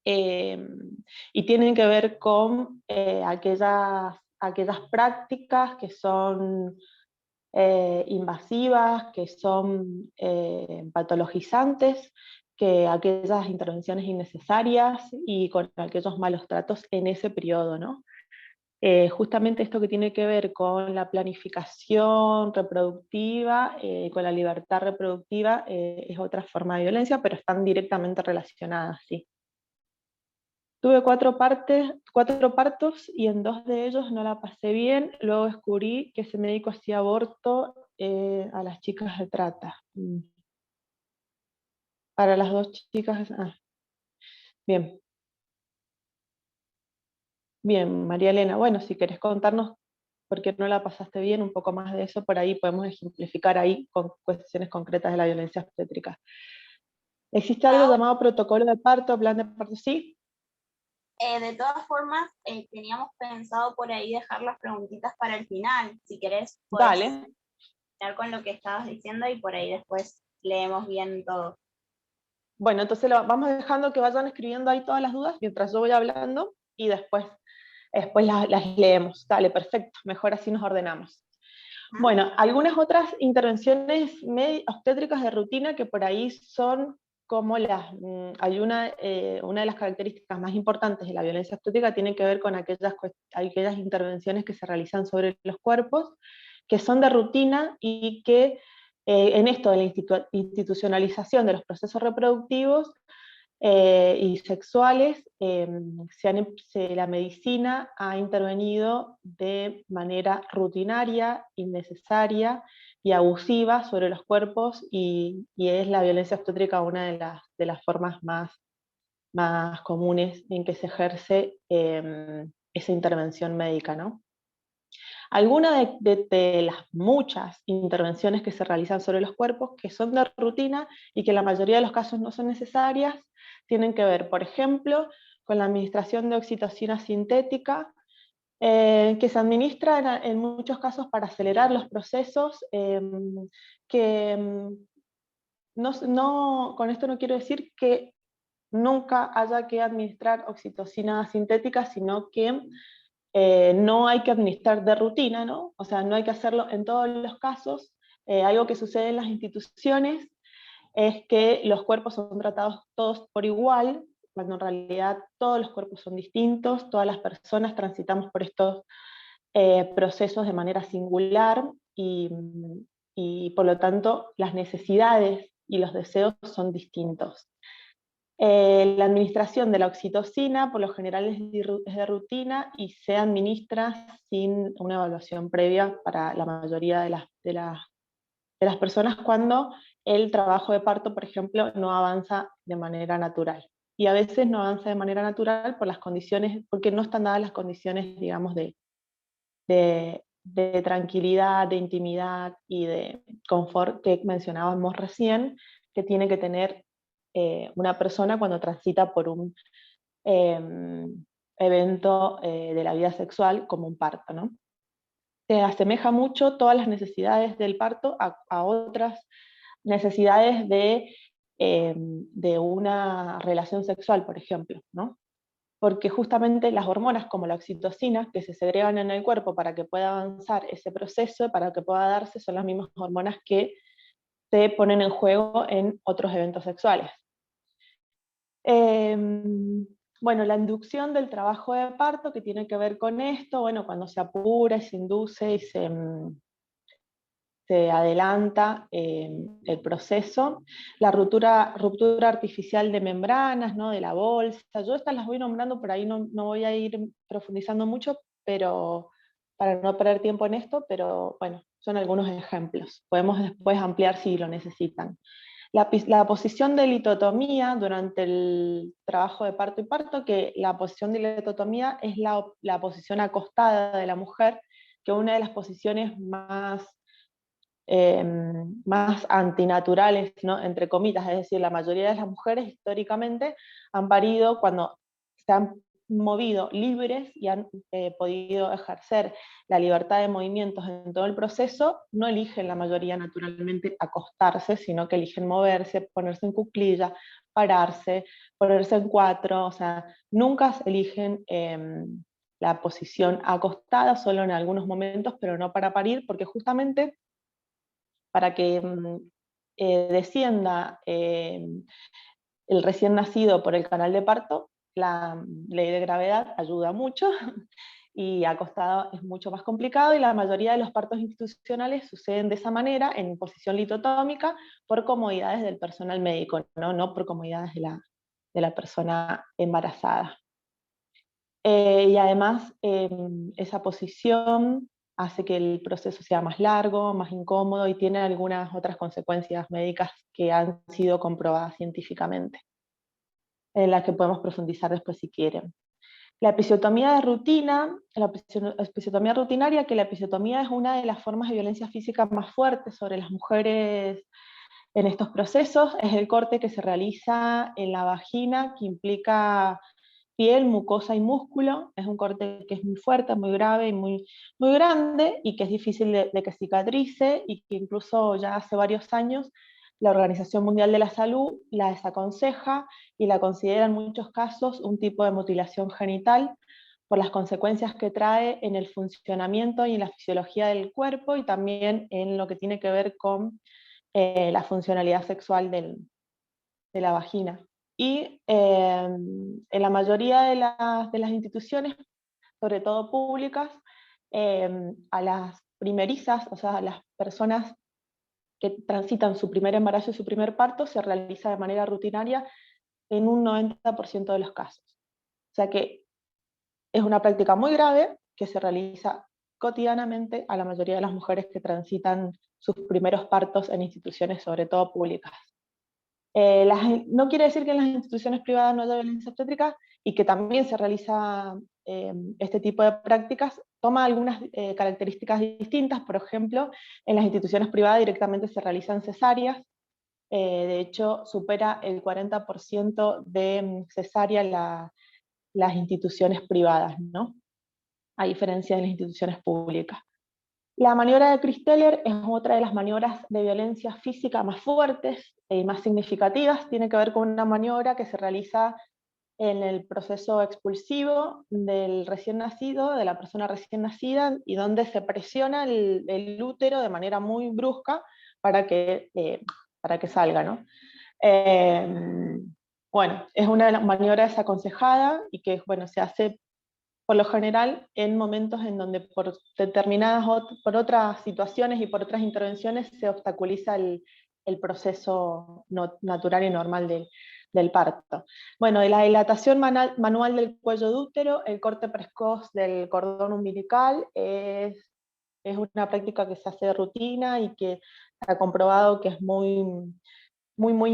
y tienen que ver con aquellas prácticas que son invasivas, que son patologizantes, que aquellas intervenciones innecesarias y con aquellos malos tratos en ese periodo, ¿no? Justamente esto que tiene que ver con la planificación reproductiva, con la libertad reproductiva, es otra forma de violencia, pero están directamente relacionadas, sí. Tuve 4 partos y en 2 de ellos no la pasé bien, luego descubrí que ese médico hacía aborto a las chicas de trata. Para las 2 chicas, bien. Bien, María Elena, bueno, si querés contarnos por qué no la pasaste bien, un poco más de eso, por ahí podemos ejemplificar ahí con cuestiones concretas de la violencia obstétrica. ¿Existe algo llamado protocolo de parto, plan de parto? Sí. De todas formas, teníamos pensado por ahí dejar las preguntitas para el final. Si querés, puedes Dale. quedar con lo que estabas diciendo y por ahí después leemos bien todo. Bueno, entonces vamos dejando que vayan escribiendo ahí todas las dudas mientras yo voy hablando y después las leemos. Dale, perfecto, mejor así nos ordenamos. Bueno, algunas otras intervenciones obstétricas de rutina que por ahí son como hay una de las características más importantes de la violencia obstétrica tiene que ver con aquellas intervenciones que se realizan sobre los cuerpos, que son de rutina y que en esto de la institucionalización de los procesos reproductivos y sexuales, la medicina ha intervenido de manera rutinaria, innecesaria y abusiva sobre los cuerpos, y es la violencia obstétrica una de las formas más comunes en que se ejerce esa intervención médica, ¿no? Algunas de las muchas intervenciones que se realizan sobre los cuerpos, que son de rutina y que en la mayoría de los casos no son necesarias, tienen que ver, por ejemplo, con la administración de oxitocina sintética, que se administra en muchos casos para acelerar los procesos, con esto no quiero decir que nunca haya que administrar oxitocina sintética, sino que no hay que administrar de rutina, ¿no? O sea, no hay que hacerlo en todos los casos. Algo que sucede en las instituciones es que los cuerpos son tratados todos por igual, cuando en realidad todos los cuerpos son distintos, todas las personas transitamos por estos procesos de manera singular y por lo tanto las necesidades y los deseos son distintos. La administración de la oxitocina por lo general es de rutina y se administra sin una evaluación previa para la mayoría de las personas cuando el trabajo de parto, por ejemplo, no avanza de manera natural. Y a veces no avanza de manera natural por las condiciones, porque no están dadas las condiciones, digamos, de tranquilidad, de intimidad y de confort que mencionábamos recién, que tiene que tener una persona cuando transita por un evento de la vida sexual como un parto, ¿no? Se asemeja mucho todas las necesidades del parto a otras necesidades de una relación sexual, por ejemplo, ¿no? Porque justamente las hormonas como la oxitocina, que se segregan en el cuerpo para que pueda avanzar ese proceso, para que pueda darse, son las mismas hormonas que se ponen en juego en otros eventos sexuales. Bueno, la inducción del trabajo de parto, que tiene que ver con esto, bueno, cuando se apura, se induce y se adelanta el proceso. La ruptura artificial de membranas, ¿no? De la bolsa. Yo estas las voy nombrando, por ahí no voy a ir profundizando mucho, pero para no perder tiempo en esto, pero bueno, son algunos ejemplos. Podemos después ampliar si lo necesitan. La posición de litotomía durante el trabajo de parto y parto, que la posición de litotomía es la posición acostada de la mujer, que es una de las posiciones más antinaturales, ¿no? Entre comillas, es decir, la mayoría de las mujeres históricamente han parido cuando se han movido libres y han podido ejercer la libertad de movimientos en todo el proceso, no eligen la mayoría naturalmente acostarse, sino que eligen moverse, ponerse en cuclilla, pararse, ponerse en cuatro, o sea, nunca eligen la posición acostada, solo en algunos momentos, pero no para parir, porque justamente para que descienda el recién nacido por el canal de parto, la ley de gravedad ayuda mucho, y acostado es mucho más complicado, y la mayoría de los partos institucionales suceden de esa manera, en posición litotómica, por comodidades del personal médico, no por comodidades de la persona embarazada. Y además esa posición hace que el proceso sea más largo, más incómodo, y tiene algunas otras consecuencias médicas que han sido comprobadas científicamente, en las que podemos profundizar después si quieren. La episiotomía de rutina, la episiotomía rutinaria, que la episiotomía es una de las formas de violencia física más fuertes sobre las mujeres en estos procesos, es el corte que se realiza en la vagina, que implica piel, mucosa y músculo. Es un corte que es muy fuerte, muy grave y muy grande, y que es difícil de que cicatrice, y que incluso ya hace varios años la Organización Mundial de la Salud la desaconseja y la considera en muchos casos un tipo de mutilación genital, por las consecuencias que trae en el funcionamiento y en la fisiología del cuerpo, y también en lo que tiene que ver con la funcionalidad sexual de la vagina. Y en la mayoría de las instituciones, sobre todo públicas, a las primerizas, o sea, a las personas que transitan su primer embarazo y su primer parto, se realiza de manera rutinaria en un 90% de los casos. O sea que es una práctica muy grave que se realiza cotidianamente a la mayoría de las mujeres que transitan sus primeros partos en instituciones, sobre todo públicas. No quiere decir que en las instituciones privadas no haya violencia obstétrica, y que también se realiza este tipo de prácticas, toma algunas características distintas. Por ejemplo, en las instituciones privadas directamente se realizan cesáreas, de hecho supera el 40% de cesárea las instituciones privadas, ¿no? A diferencia de las instituciones públicas. La maniobra de Christeller es otra de las maniobras de violencia física más fuertes y más significativas. Tiene que ver con una maniobra que se realiza en el proceso expulsivo del recién nacido, de la persona recién nacida, y donde se presiona el útero de manera muy brusca para que salga, ¿no? Bueno, es una de las maniobras desaconsejada, y que, bueno, se hace por lo general en momentos en donde por por otras situaciones y por otras intervenciones se obstaculiza el proceso natural y normal del parto. Bueno, de la dilatación manual del cuello de útero, el corte precoz del cordón umbilical es una práctica que se hace de rutina, y que se ha comprobado que es muy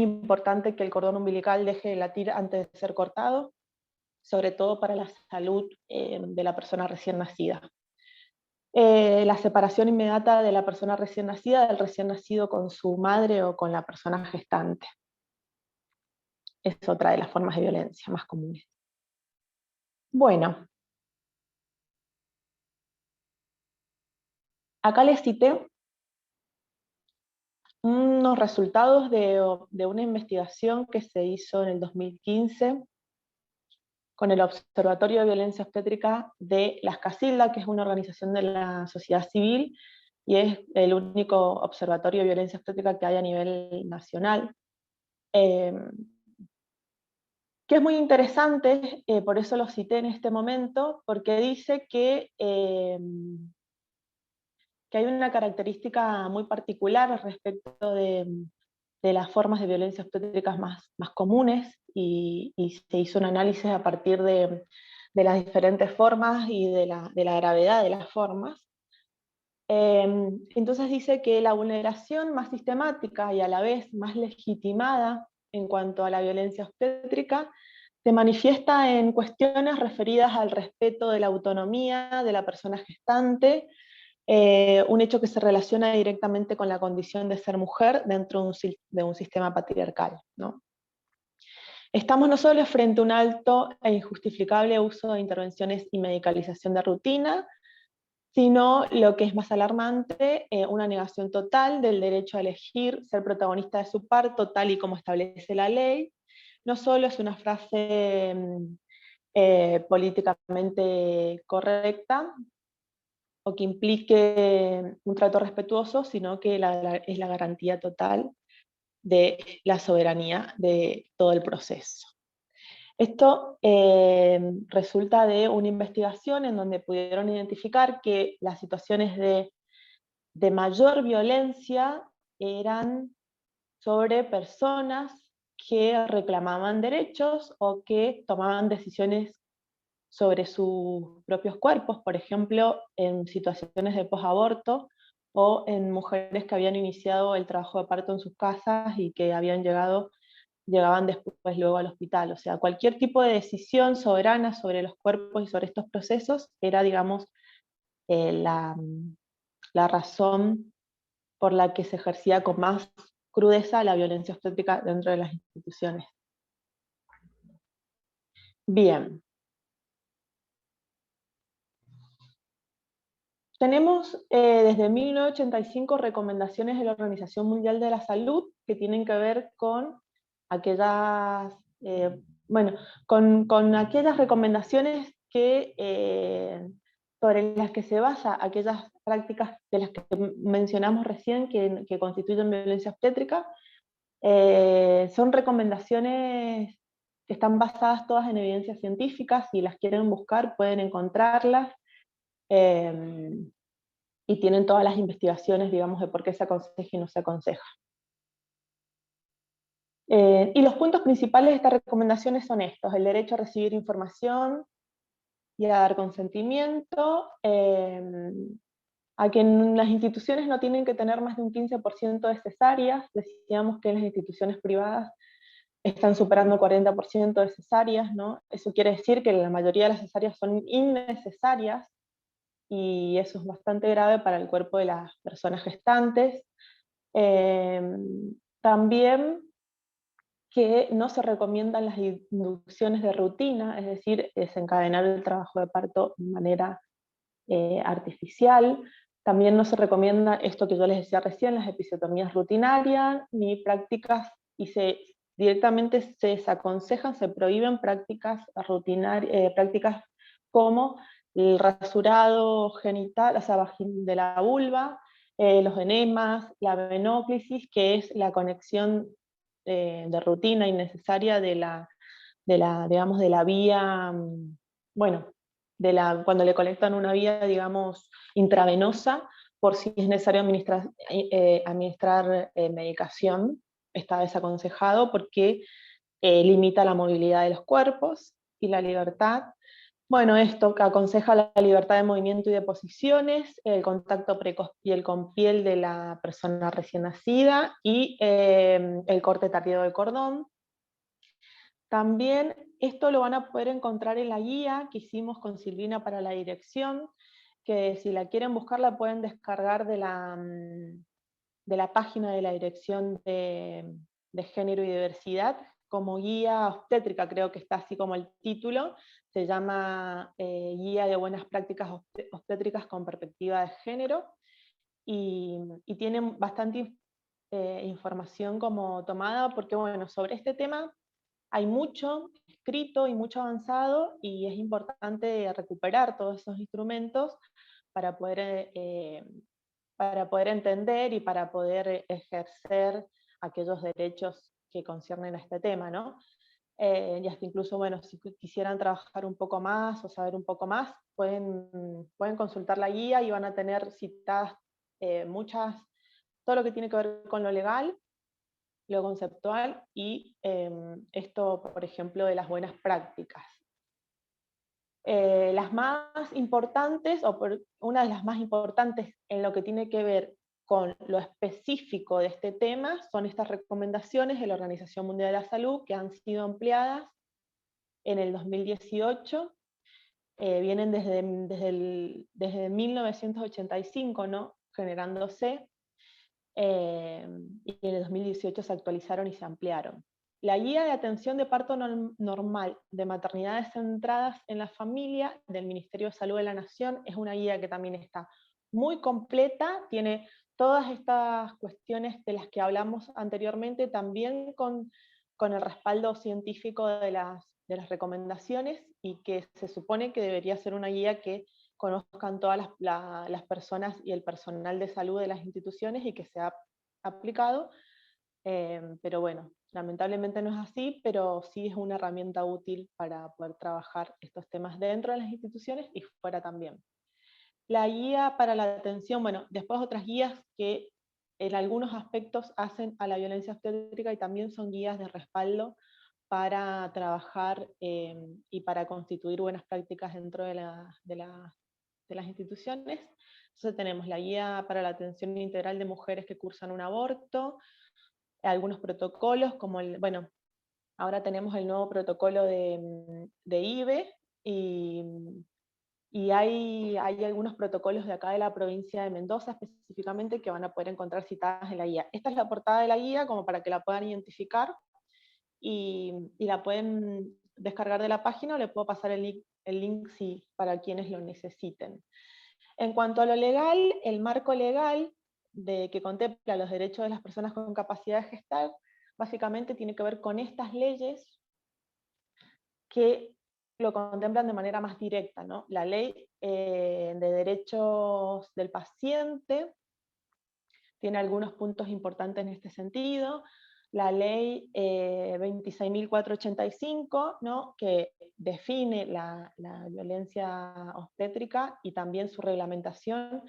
importante que el cordón umbilical deje de latir antes de ser cortado, sobre todo para la salud de la persona recién nacida. La separación inmediata de la persona recién nacida, del recién nacido, con su madre o con la persona gestante. Es otra de las formas de violencia más comunes. Bueno, acá les cité unos resultados de una investigación que se hizo en el 2015 con el Observatorio de Violencia Obstétrica de Las Casildas, que es una organización de la sociedad civil, y es el único observatorio de violencia obstétrica que hay a nivel nacional. Que es muy interesante, por eso lo cité en este momento, porque dice que hay una característica muy particular respecto de las formas de violencia obstétricas más comunes, y se hizo un análisis a partir de las diferentes formas y de la gravedad de las formas. Entonces dice que la vulneración más sistemática y a la vez más legitimada en cuanto a la violencia obstétrica se manifiesta en cuestiones referidas al respeto de la autonomía de la persona gestante, un hecho que se relaciona directamente con la condición de ser mujer dentro de un sistema patriarcal, ¿no? Estamos no solo frente a un alto e injustificable uso de intervenciones y medicalización de rutina, sino, lo que es más alarmante, una negación total del derecho a elegir ser protagonista de su parto, tal y como establece la ley. No solo es una frase políticamente correcta, o que implique un trato respetuoso, sino que es la garantía total de la soberanía de todo el proceso. Esto resulta de una investigación en donde pudieron identificar que las situaciones de mayor violencia eran sobre personas que reclamaban derechos o que tomaban decisiones sobre sus propios cuerpos, por ejemplo, en situaciones de posaborto, o en mujeres que habían iniciado el trabajo de parto en sus casas y que llegaban después luego al hospital. O sea, cualquier tipo de decisión soberana sobre los cuerpos y sobre estos procesos era, digamos, la razón por la que se ejercía con más crudeza la violencia obstétrica dentro de las instituciones. Bien. Tenemos desde 1985 recomendaciones de la Organización Mundial de la Salud que tienen que ver con aquellas, con aquellas recomendaciones sobre las que se basa aquellas prácticas de las que mencionamos recién que constituyen violencia obstétrica. Son recomendaciones que están basadas todas en evidencias científicas. Si las quieren buscar pueden encontrarlas. Y tienen todas las investigaciones, digamos, de por qué se aconseja y no se aconseja. Y los puntos principales de estas recomendaciones son estos: el derecho a recibir información y a dar consentimiento, a que en las instituciones no tienen que tener más de un 15% de cesáreas. Decíamos que en las instituciones privadas están superando el 40% de cesáreas, ¿no? Eso quiere decir que la mayoría de las cesáreas son innecesarias, y eso es bastante grave para el cuerpo de las personas gestantes. También que no se recomiendan las inducciones de rutina, es decir, desencadenar el trabajo de parto de manera artificial. También no se recomienda esto que yo les decía recién, las episiotomías rutinarias, ni prácticas, y directamente se desaconsejan, se prohíben prácticas prácticas como el rasurado genital, o sea, de la vulva, los enemas, la venóclisis, que es la conexión de rutina innecesaria digamos, de la vía, bueno, cuando le conectan una vía, digamos, intravenosa, por si es necesario administrar medicación. Está desaconsejado porque limita la movilidad de los cuerpos y la libertad. Bueno, esto que aconseja la libertad de movimiento y de posiciones, el contacto precoz piel con piel de la persona recién nacida, y el corte tardío del cordón. También esto lo van a poder encontrar en la guía que hicimos con Silvina para la dirección, que si la quieren buscar la pueden descargar de la página de la Dirección de Género y Diversidad, como guía obstétrica, creo que está así como el título. Se llama Guía de Buenas Prácticas Obstétricas con Perspectiva de Género, y tienen bastante información como tomada, porque bueno, sobre este tema hay mucho escrito y mucho avanzado, y es importante recuperar todos esos instrumentos para poder para poder entender y para poder ejercer aquellos derechos que conciernen a este tema, ¿no? Y hasta incluso, bueno, si quisieran trabajar un poco más o saber un poco más, pueden consultar la guía y van a tener citadas todo lo que tiene que ver con lo legal, lo conceptual y esto, por ejemplo, de las buenas prácticas. Las más importantes, una de las más importantes en lo que tiene que ver con lo específico de este tema, son estas recomendaciones de la Organización Mundial de la Salud que han sido ampliadas en el 2018, vienen desde 1985, ¿no? Generándose, y en el 2018 se actualizaron y se ampliaron. La guía de atención de parto normal de maternidades centradas en la familia del Ministerio de Salud de la Nación es una guía que también está muy completa, tiene todas estas cuestiones de las que hablamos anteriormente, también con el respaldo científico de las recomendaciones, y que se supone que debería ser una guía que conozcan todas las personas y el personal de salud de las instituciones y que sea aplicado, pero bueno, lamentablemente no es así, pero sí es una herramienta útil para poder trabajar estos temas dentro de las instituciones y fuera también. La guía para la atención, bueno, después otras guías que en algunos aspectos hacen a la violencia obstétrica y también son guías de respaldo para trabajar y para constituir buenas prácticas dentro de las instituciones. Entonces tenemos la guía para la atención integral de mujeres que cursan un aborto, algunos protocolos como bueno, ahora tenemos el nuevo protocolo de IBE, y hay algunos protocolos de acá de la provincia de Mendoza específicamente que van a poder encontrar citadas en la guía. Esta es la portada de la guía como para que la puedan identificar, y la pueden descargar de la página, o le puedo pasar el link para quienes lo necesiten. En cuanto a lo legal, el marco legal que contempla los derechos de las personas con capacidad de gestar, básicamente tiene que ver con estas leyes que lo contemplan de manera más directa, ¿no? La ley de derechos del paciente tiene algunos puntos importantes en este sentido. La ley 26.485, ¿no? Que define la violencia obstétrica y también su reglamentación,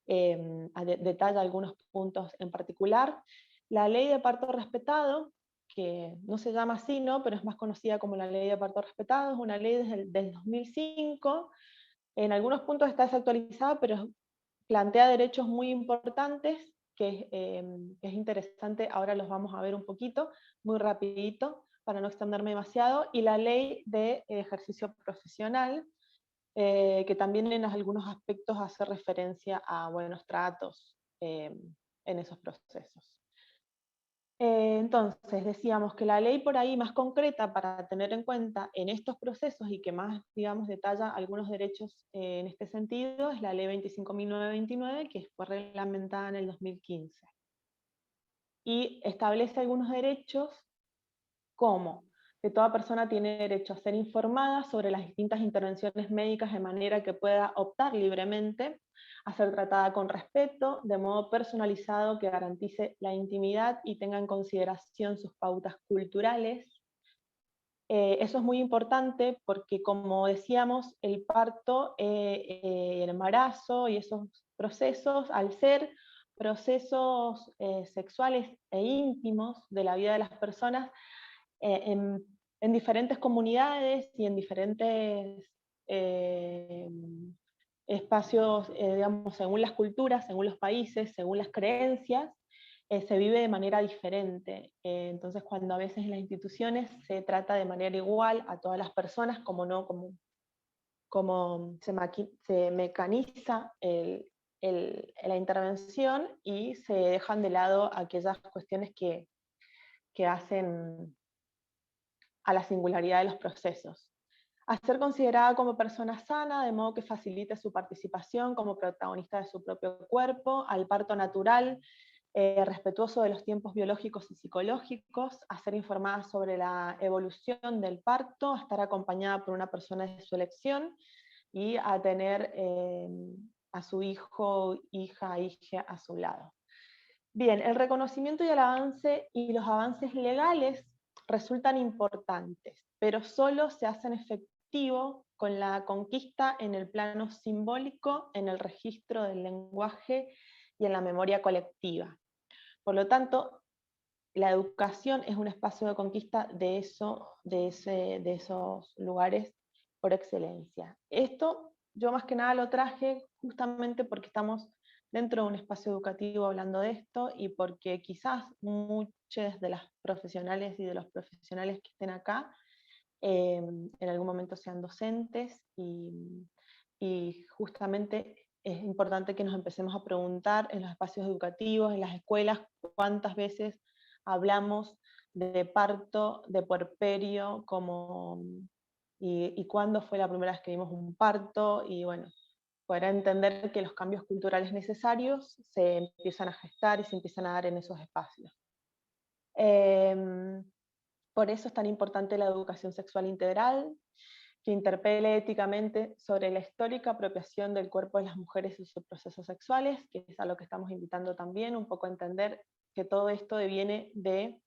detalla algunos puntos en particular. La ley de parto respetado, que no se llama así, ¿no? Pero es más conocida como la ley de parto respetado, es una ley del 2005, en algunos puntos está desactualizada, pero plantea derechos muy importantes, que es interesante, ahora los vamos a ver un poquito, muy rapidito, para no extenderme demasiado, y la ley de ejercicio profesional, que también en algunos aspectos hace referencia a buenos tratos en esos procesos. Entonces, decíamos que la ley por ahí más concreta para tener en cuenta en estos procesos y que más, digamos, detalla algunos derechos en este sentido es la ley 25.929, que fue reglamentada en el 2015. Y establece algunos derechos como que toda persona tiene derecho a ser informada sobre las distintas intervenciones médicas de manera que pueda optar libremente, a ser tratada con respeto, de modo personalizado que garantice la intimidad y tenga en consideración sus pautas culturales. Eso es muy importante porque, como decíamos, el parto, el embarazo y esos procesos, al ser procesos sexuales e íntimos de la vida de las personas, en diferentes comunidades y en diferentes espacios, digamos, según las culturas, según los países, según las creencias, se vive de manera diferente. Entonces, cuando a veces en las instituciones se trata de manera igual a todas las personas, como se mecaniza la intervención y se dejan de lado aquellas cuestiones que hacen a la singularidad de los procesos. A ser considerada como persona sana, de modo que facilite su participación como protagonista de su propio cuerpo, al parto natural, respetuoso de los tiempos biológicos y psicológicos, a ser informada sobre la evolución del parto, a estar acompañada por una persona de su elección, y a tener a su hijo, hija, hija a su lado. Bien, el reconocimiento y el avance y los avances legales resultan importantes, pero solo se hacen efectivos con la conquista en el plano simbólico, en el registro del lenguaje y en la memoria colectiva. Por lo tanto, la educación es un espacio de conquista de esos lugares por excelencia. Esto yo más que nada lo traje justamente porque estamos dentro de un espacio educativo hablando de esto y porque quizás muchas de las profesionales y de los profesionales que estén acá en algún momento sean docentes y justamente es importante que nos empecemos a preguntar en los espacios educativos, en las escuelas, cuántas veces hablamos de parto, de puerperio, y cuándo fue la primera vez que vimos un parto, y bueno, poder entender que los cambios culturales necesarios se empiezan a gestar y se empiezan a dar en esos espacios. Por eso es tan importante la educación sexual integral, que interpele éticamente sobre la histórica apropiación del cuerpo de las mujeres y sus procesos sexuales, que es a lo que estamos invitando también, un poco a entender que todo esto deviene de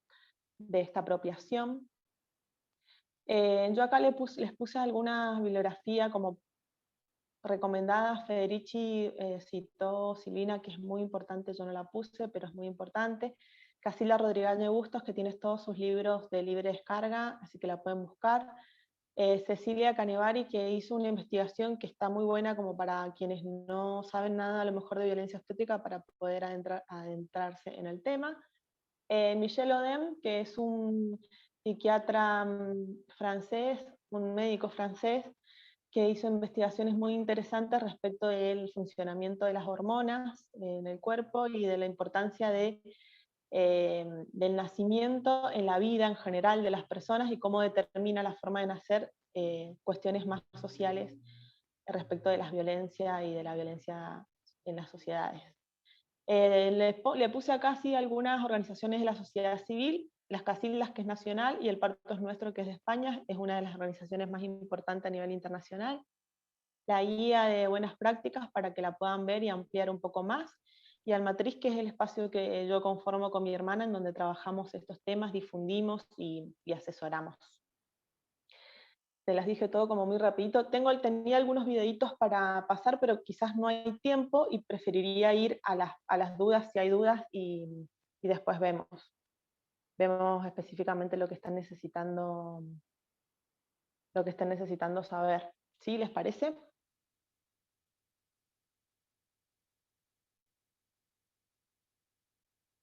esta apropiación. Yo acá les puse alguna bibliografía como recomendada. Federici citó Silvina, que es muy importante, yo no la puse, pero es muy importante. Casila Rodríguez Bustos, que tiene todos sus libros de libre descarga, así que la pueden buscar. Cecilia Canevari, que hizo una investigación que está muy buena como para quienes no saben nada a lo mejor de violencia obstétrica para poder adentrarse en el tema. Michel Odem, que es un psiquiatra francés, un médico francés, que hizo investigaciones muy interesantes respecto del funcionamiento de las hormonas en el cuerpo y de la importancia del nacimiento en la vida en general de las personas y cómo determina la forma de nacer cuestiones más sociales respecto de la violencia y de la violencia en las sociedades. Le puse acá sí algunas organizaciones de la sociedad civil, las Casildas, que es nacional, y el Parto es Nuestro, que es de España, es una de las organizaciones más importantes a nivel internacional. La guía de buenas prácticas para que la puedan ver y ampliar un poco más, y Almatriz, que es el espacio que yo conformo con mi hermana, en donde trabajamos estos temas, difundimos y asesoramos. Te las dije todo como muy rapidito. Tenía algunos videitos para pasar, pero quizás no hay tiempo y preferiría ir a las dudas, si hay dudas, y después vemos específicamente lo que están necesitando saber. ¿Sí? ¿Les parece?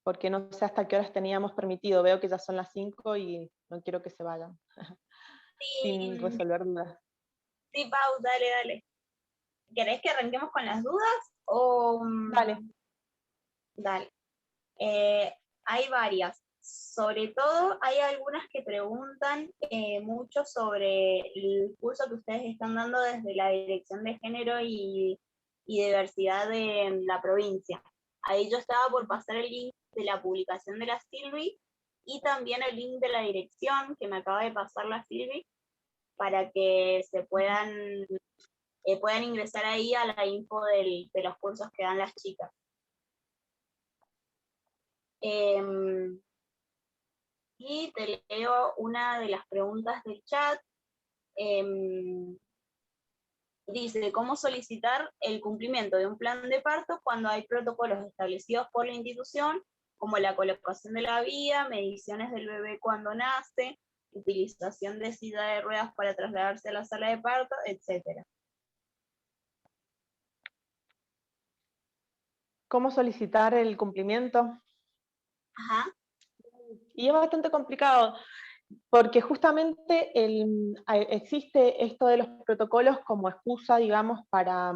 Porque no sé hasta qué horas teníamos permitido. Veo que ya son las 5 y no quiero que se vayan sin resolver dudas. Sí, Pau, dale. ¿Querés que arranquemos con las dudas? O... Dale. Dale. Hay varias. Sobre todo hay algunas que preguntan mucho sobre el curso que ustedes están dando desde la Dirección de Género y Diversidad de la provincia. Ahí yo estaba por pasar el link de la publicación de la Silvi y también el link de la dirección que me acaba de pasar la Silvi para que se puedan ingresar ahí a la info de los cursos que dan las chicas. Y te leo una de las preguntas del chat. Dice, ¿cómo solicitar el cumplimiento de un plan de parto cuando hay protocolos establecidos por la institución, como la colocación de la vía, mediciones del bebé cuando nace, utilización de silla de ruedas para trasladarse a la sala de parto, etcétera? ¿Cómo solicitar el cumplimiento? Ajá. Y es bastante complicado, porque justamente existe esto de los protocolos como excusa, digamos, para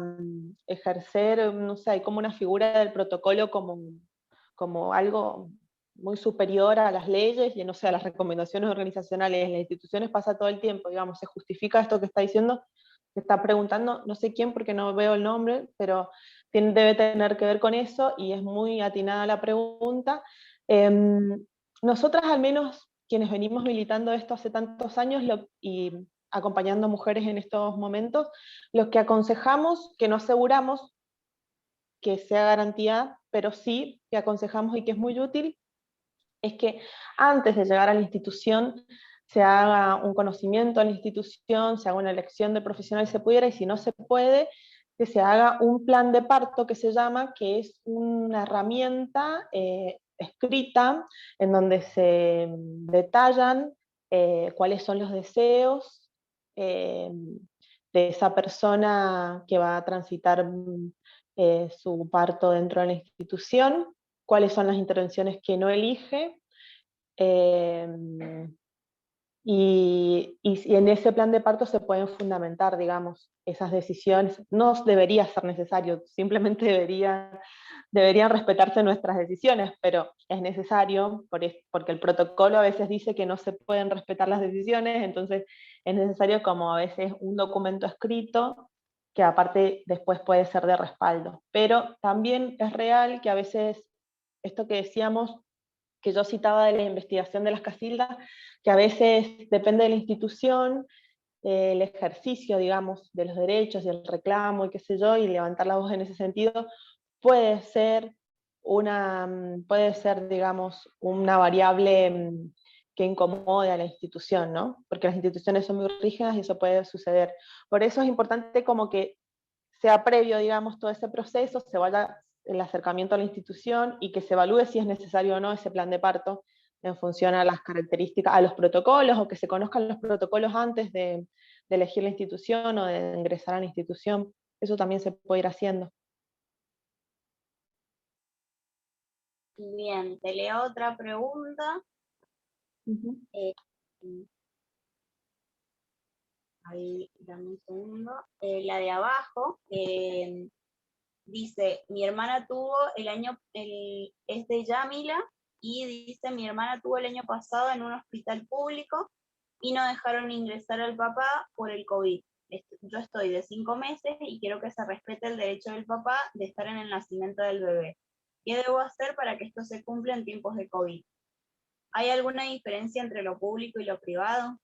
ejercer, no sé, hay como una figura del protocolo como algo muy superior a las leyes y, no sé, a las recomendaciones organizacionales. En las instituciones pasa todo el tiempo, digamos, se justifica esto que está diciendo, que está preguntando, no sé quién porque no veo el nombre, pero debe tener que ver con eso y es muy atinada la pregunta. Nosotras, al menos quienes venimos militando esto hace tantos años y acompañando a mujeres en estos momentos, lo que aconsejamos, que no aseguramos, que sea garantía, pero sí que aconsejamos y que es muy útil, es que antes de llegar a la institución se haga un conocimiento a la institución, se haga una elección de profesional si se pudiera, y si no se puede, que se haga un plan de parto que se llama, que es una herramienta escrita en donde se detallan cuáles son los deseos de esa persona que va a transitar su parto dentro de la institución, cuáles son las intervenciones que no elige, y en ese plan de parto se pueden fundamentar, digamos, esas decisiones. No debería ser necesario, simplemente deberían respetarse nuestras decisiones, pero es necesario porque el protocolo a veces dice que no se pueden respetar las decisiones, entonces es necesario como a veces un documento escrito que aparte después puede ser de respaldo. Pero también es real que a veces, esto que decíamos, que yo citaba de la investigación de las Casildas, que a veces depende de la institución, el ejercicio, digamos, de los derechos y el reclamo y qué sé yo, y levantar la voz en ese sentido, puede ser, digamos, una variable que incomode a la institución, ¿no? Porque las instituciones son muy rígidas y eso puede suceder. Por eso es importante como que sea previo, digamos, todo ese proceso, se vaya el acercamiento a la institución y que se evalúe si es necesario o no ese plan de parto en función a las características, a los protocolos, o que se conozcan los protocolos antes de elegir la institución o de ingresar a la institución. Eso también se puede ir haciendo. Bien, te leo otra pregunta. Eh, ahí, dame un segundo. La de abajo dice, mi hermana tuvo es de Yamila, y dice, mi hermana tuvo el año pasado en un hospital público y no dejaron ingresar al papá por el COVID. Yo estoy de 5 meses y quiero que se respete el derecho del papá de estar en el nacimiento del bebé. ¿Qué debo hacer para que esto se cumpla en tiempos de COVID? ¿Hay alguna diferencia entre lo público y lo privado?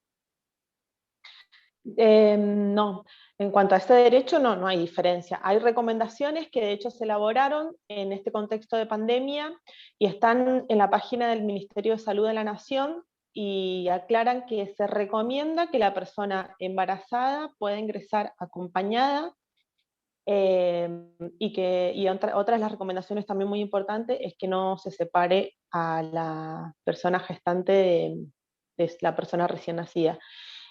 No, en cuanto a este derecho no hay diferencia. Hay recomendaciones que de hecho se elaboraron en este contexto de pandemia y están en la página del Ministerio de Salud de la Nación, y aclaran que se recomienda que la persona embarazada pueda ingresar acompañada, y otra de las recomendaciones también muy importante es que no se separe a la persona gestante de la persona recién nacida.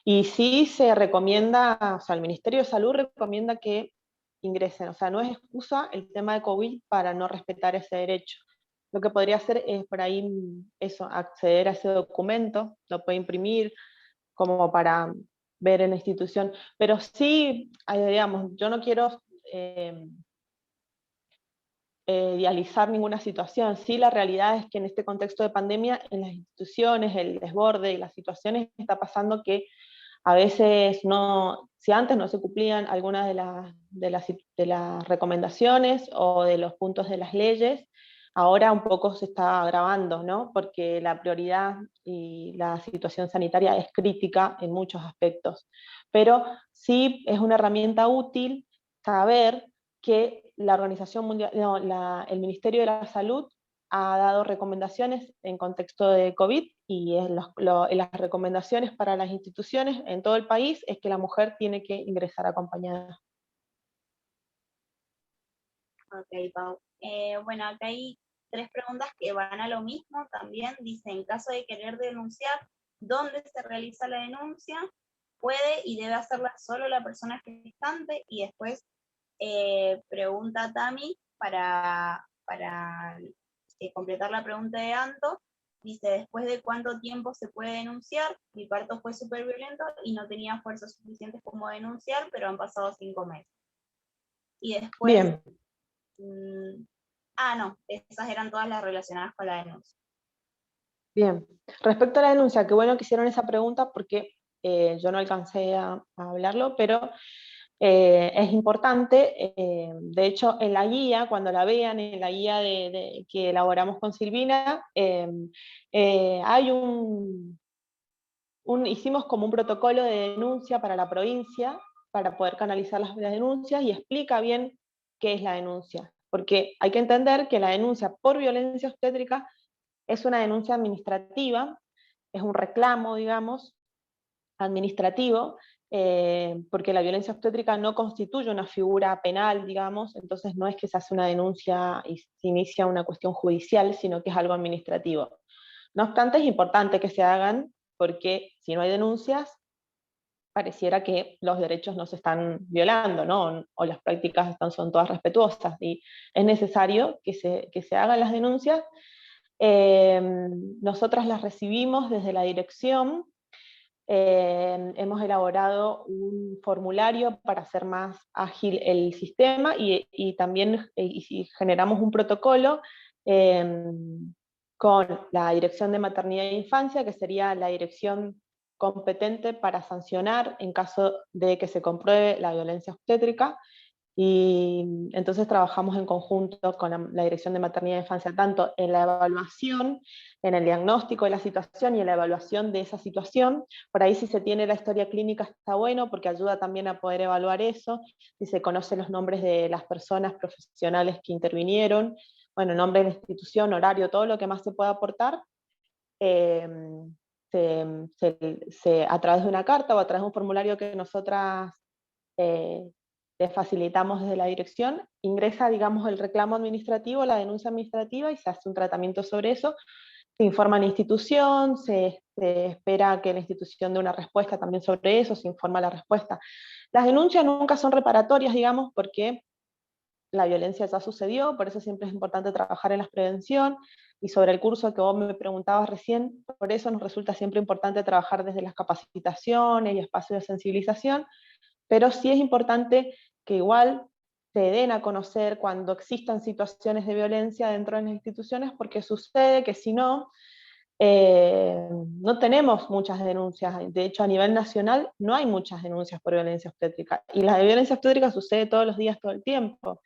Y sí se recomienda, o sea, el Ministerio de Salud recomienda que ingresen, o sea, no es excusa el tema de COVID para no respetar ese derecho. Lo que podría hacer es por ahí eso, acceder a ese documento, lo puede imprimir como para ver en la institución. Pero sí, digamos, yo no quiero idealizar ninguna situación. Sí, la realidad es que en este contexto de pandemia, en las instituciones, el desborde y las situaciones, está pasando que a veces no, si antes no se cumplían algunas de las recomendaciones o de los puntos de las leyes, ahora un poco se está agravando, ¿no? Porque la prioridad y la situación sanitaria es crítica en muchos aspectos. Pero sí es una herramienta útil saber que la Organización Mundial, no, el Ministerio de la Salud ha dado recomendaciones en contexto de COVID, y las recomendaciones para las instituciones en todo el país es que la mujer tiene que ingresar acompañada. Ok, Pau. Bueno, acá hay 3 preguntas que van a lo mismo también. Dice, en caso de querer denunciar, ¿dónde se realiza la denuncia? ¿Puede y debe hacerla solo la persona gestante? Y después pregunta Tami para completar la pregunta de Anto. Dice, ¿después de cuánto tiempo se puede denunciar? Mi parto fue súper violento y no tenía fuerzas suficientes como denunciar, pero han pasado 5 meses. Y después... Bien. No, esas eran todas las relacionadas con la denuncia. Bien. Respecto a la denuncia, qué bueno que hicieron esa pregunta porque yo no alcancé a hablarlo, pero es importante. De hecho, en la guía, cuando la vean, en la guía que elaboramos con Silvina, hay hicimos como un protocolo de denuncia para la provincia, para poder canalizar las denuncias, y explica bien qué es la denuncia. porque hay que entender que la denuncia por violencia obstétrica es una denuncia administrativa, es un reclamo, digamos, administrativo, porque la violencia obstétrica no constituye una figura penal, digamos, entonces no es que se hace una denuncia y se inicia una cuestión judicial, sino que es algo administrativo. No obstante, es importante que se hagan, porque si no hay denuncias, pareciera que los derechos no se están violando, ¿no? O las prácticas son todas respetuosas, y es necesario que se hagan las denuncias. Nosotras las recibimos desde la dirección. Hemos elaborado un formulario para hacer más ágil el sistema, y también generamos un protocolo con la Dirección de Maternidad e Infancia, que sería la dirección competente para sancionar en caso de que se compruebe la violencia obstétrica. Y entonces trabajamos en conjunto con la Dirección de Maternidad e Infancia, tanto en la evaluación, en el diagnóstico de la situación y en la evaluación de esa situación. Por ahí, si se tiene la historia clínica, está bueno, porque ayuda también a poder evaluar eso, si se conocen los nombres de las personas profesionales que intervinieron, bueno, nombre de la institución, horario, todo lo que más se pueda aportar, a través de una carta o a través de un formulario que nosotras le facilitamos desde la dirección, ingresa, digamos, el reclamo administrativo, la denuncia administrativa, y se hace un tratamiento sobre eso. Se informa a la institución, se espera que la institución dé una respuesta también sobre eso, se informa la respuesta. Las denuncias nunca son reparatorias, digamos, porque la violencia ya sucedió, por eso siempre es importante trabajar en la prevención. Y sobre el curso que vos me preguntabas recién, por eso nos resulta siempre importante trabajar desde las capacitaciones y espacios de sensibilización, pero sí es importante que igual se den a conocer cuando existan situaciones de violencia dentro de las instituciones, porque sucede que si no, no tenemos muchas denuncias. De hecho, a nivel nacional no hay muchas denuncias por violencia obstétrica, y la violencia obstétrica sucede todos los días, todo el tiempo.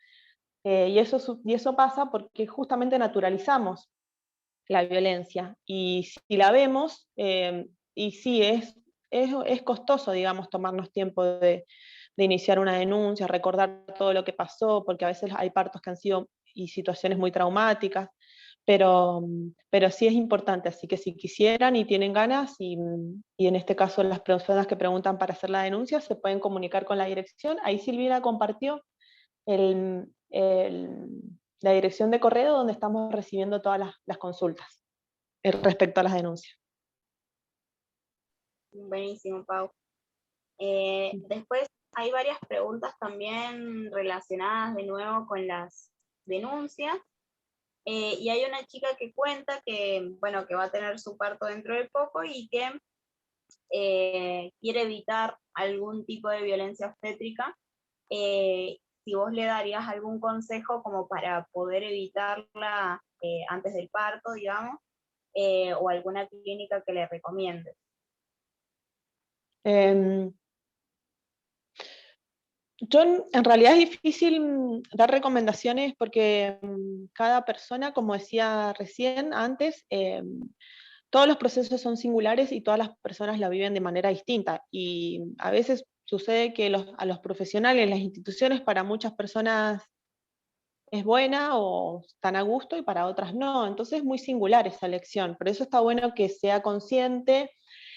Y eso pasa porque justamente naturalizamos la violencia, y si la vemos, y sí, es costoso, digamos, tomarnos tiempo de iniciar una denuncia, recordar todo lo que pasó, porque a veces hay partos que han sido y situaciones muy traumáticas, pero sí es importante. Así que si quisieran y tienen ganas, y en este caso las personas que preguntan para hacer la denuncia, se pueden comunicar con la dirección. Ahí Silvina compartió la dirección de correo donde estamos recibiendo todas las consultas respecto a las denuncias. Buenísimo, Pau. Después hay varias preguntas también relacionadas de nuevo con las denuncias. Y hay una chica que cuenta que, bueno, que va a tener su parto dentro de poco, y que quiere evitar algún tipo de violencia obstétrica. Si vos le darías algún consejo como para poder evitarla antes del parto, digamos, o alguna clínica que le recomiendes. Yo, en realidad es difícil dar recomendaciones, porque cada persona, como decía recién antes, todos los procesos son singulares y todas las personas la viven de manera distinta, y a veces sucede que a los profesionales, las instituciones, para muchas personas es buena o están a gusto, y para otras no. Entonces es muy singular esa elección. Por eso está bueno que sea consciente,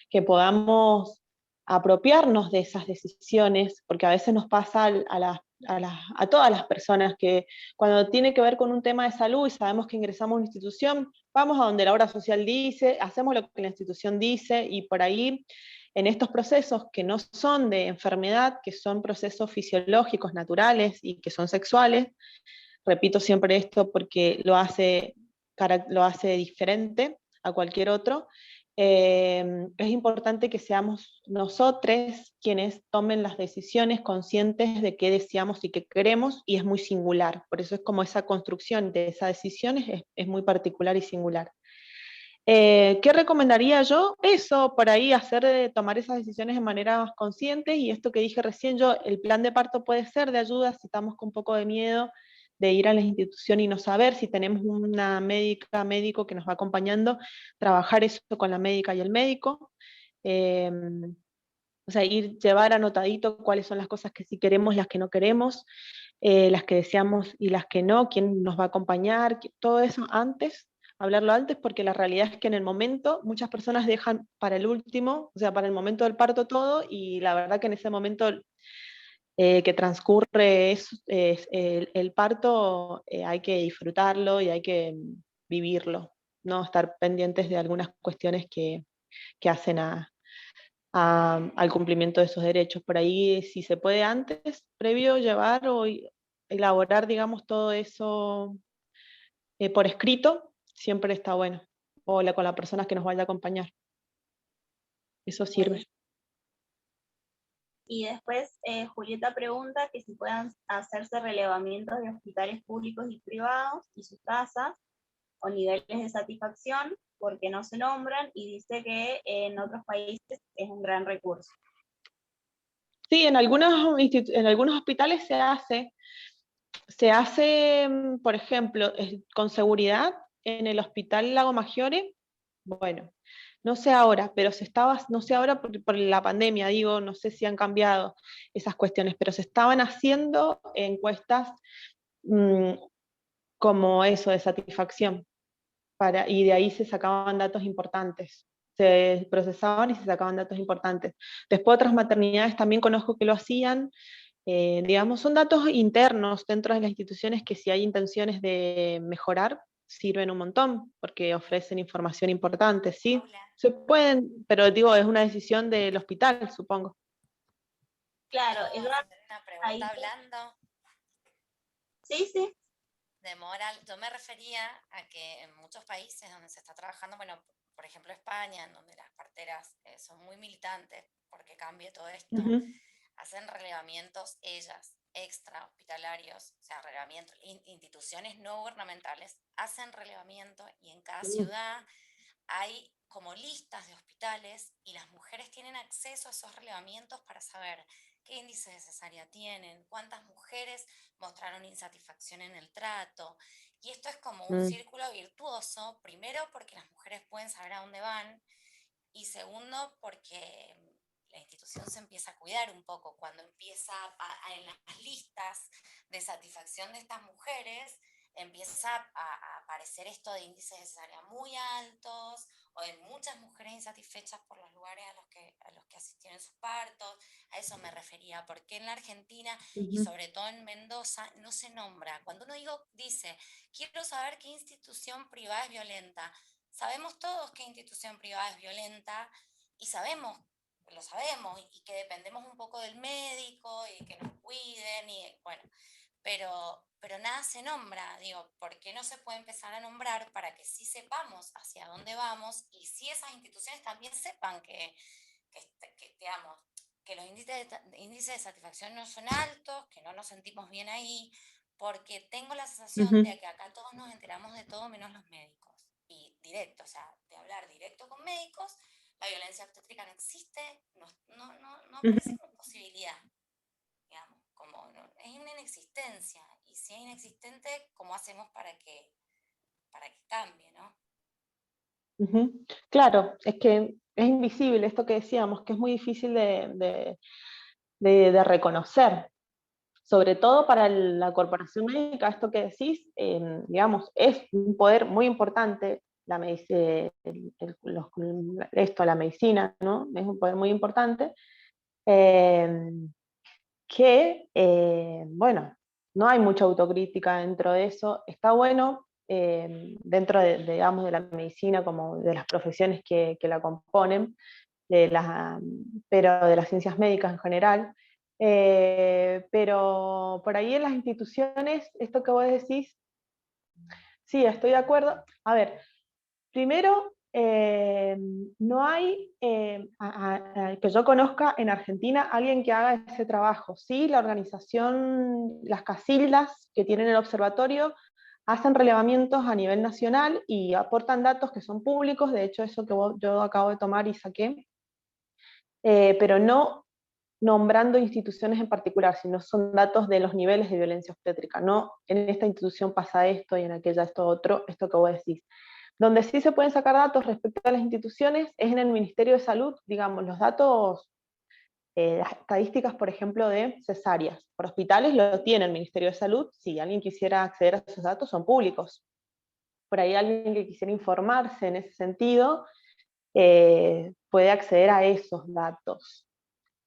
que podamos apropiarnos de esas decisiones, porque a veces nos pasa a todas las personas que cuando tiene que ver con un tema de salud y sabemos que ingresamos a una institución, vamos a donde la obra social dice, hacemos lo que la institución dice, y por ahí, en estos procesos que no son de enfermedad, que son procesos fisiológicos, naturales y que son sexuales, repito siempre esto porque lo hace diferente a cualquier otro, es importante que seamos nosotros quienes tomen las decisiones conscientes de qué deseamos y qué queremos, y es muy singular. Por eso es como esa construcción de esas decisiones es muy particular y singular. ¿Qué recomendaría yo? Eso, por ahí tomar esas decisiones de manera consciente, y esto que dije recién yo, el plan de parto puede ser de ayuda si estamos con un poco de miedo de ir a la institución y no saber. Si tenemos una médico que nos va acompañando, trabajar eso con la médica y el médico. O sea, llevar anotadito cuáles son las cosas que sí queremos, las que no queremos. las que deseamos y las que no, quién nos va a acompañar, todo eso antes, hablarlo antes, porque la realidad es que en el momento muchas personas dejan para el último, o sea, para el momento del parto todo, y la verdad que en ese momento que transcurre el parto, hay que disfrutarlo y hay que vivirlo, no estar pendientes de algunas cuestiones que hacen al cumplimiento de esos derechos. Por ahí, si se puede antes, previo, llevar o elaborar, digamos, todo eso por escrito, siempre está bueno. O con la persona que nos vaya a acompañar. Eso sirve. Y después Julieta pregunta que si puedan hacerse relevamientos de hospitales públicos y privados y sus tasas o niveles de satisfacción, porque no se nombran, y dice que en otros países es un gran recurso. Sí, en algunos hospitales se hace, por ejemplo, con seguridad en el Hospital Lago Maggiore, bueno, no sé ahora, pero no sé ahora por la pandemia, digo, no sé si han cambiado esas cuestiones, pero se estaban haciendo encuestas como eso, de satisfacción, y de ahí se sacaban datos importantes, se procesaban y se sacaban datos importantes. Después otras maternidades también conozco que lo hacían, digamos, son datos internos dentro de las instituciones que si hay intenciones de mejorar, sirven un montón, porque ofrecen información importante, ¿sí? Paula. Se pueden, pero digo, es una decisión del hospital, supongo. Claro, ¿Puedo ella hacer una pregunta ahí... hablando Sí, sí. de moral? Yo me refería a que en muchos países donde se está trabajando, bueno, por ejemplo España, en donde las parteras son muy militantes porque cambie todo esto, hacen relevamientos ellas, extra hospitalarios, o sea, relevamientos, instituciones no gubernamentales hacen relevamiento y en cada ciudad hay como listas de hospitales y las mujeres tienen acceso a esos relevamientos para saber qué índice de cesárea tienen, cuántas mujeres mostraron insatisfacción en el trato. Y esto es como un círculo virtuoso, primero porque las mujeres pueden saber a dónde van y segundo porque la institución se empieza a cuidar un poco cuando empieza en las listas de satisfacción de estas mujeres empieza a aparecer esto de índices de cesárea muy altos o de muchas mujeres insatisfechas por los lugares a los que asistieron sus partos. A eso me refería, porque en la Argentina y sobre todo en Mendoza no se nombra. Cuando uno dice, quiero saber qué institución privada es violenta, sabemos todos qué institución privada es violenta y lo sabemos, y que dependemos un poco del médico y que nos cuiden, y bueno, pero nada se nombra, digo, ¿por qué no se puede empezar a nombrar para que sí sepamos hacia dónde vamos y si esas instituciones también sepan digamos, que los índices de satisfacción no son altos, que no nos sentimos bien ahí, porque tengo la sensación de que acá todos nos enteramos de todo menos los médicos. Y directo, o sea, de hablar directo con médicos, la violencia obstétrica no existe, no aparece como posibilidad, digamos, es inexistencia. Y si es inexistente, ¿cómo hacemos para que cambie, no? Claro, es que es invisible esto que decíamos, que es muy difícil de reconocer, sobre todo para la corporación médica, esto que decís, digamos, es un poder muy importante, la la medicina, ¿no? Es un poder muy importante, bueno, no hay mucha autocrítica dentro de eso, está bueno dentro digamos, de la medicina, como de las profesiones que la componen, pero de las ciencias médicas en general, pero por ahí en las instituciones, esto que vos decís, sí, estoy de acuerdo. A ver, primero, no hay, que yo conozca en Argentina, alguien que haga ese trabajo. Sí, la organización, las casildas que tienen el observatorio, hacen relevamientos a nivel nacional y aportan datos que son públicos, de hecho eso que yo acabo de tomar y saqué, pero no nombrando instituciones en particular, sino son datos de los niveles de violencia obstétrica, no en esta institución pasa esto y en aquella esto otro, esto que vos decís. Donde sí se pueden sacar datos respecto a las instituciones es en el Ministerio de Salud, digamos, los datos las estadísticas, por ejemplo, de cesáreas. Por hospitales lo tiene el Ministerio de Salud, si alguien quisiera acceder a esos datos son públicos. Por ahí alguien que quisiera informarse en ese sentido, puede acceder a esos datos,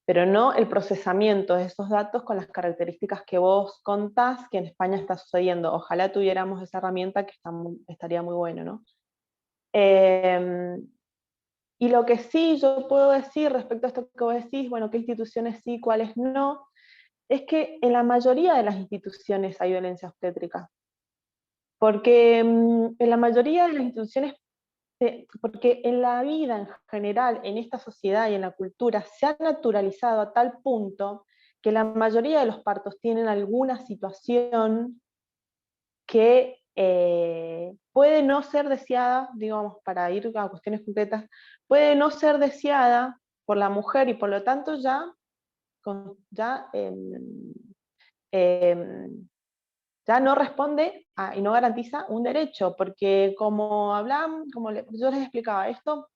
pero no el procesamiento de esos datos con las características que vos contás que en España está sucediendo. Ojalá tuviéramos esa herramienta, que estaría muy bueno, ¿no? Y lo que sí yo puedo decir respecto a esto que vos decís, bueno, qué instituciones sí, cuáles no, es que en la mayoría de las instituciones hay violencia obstétrica. Porque en la mayoría de las instituciones, porque en la vida en general, en esta sociedad y en la cultura, se ha naturalizado a tal punto que la mayoría de los partos tienen alguna situación que puede no ser deseada, digamos, para ir a cuestiones concretas, puede no ser deseada por la mujer y por lo tanto ya no responde y no garantiza un derecho, porque como yo les explicaba esto,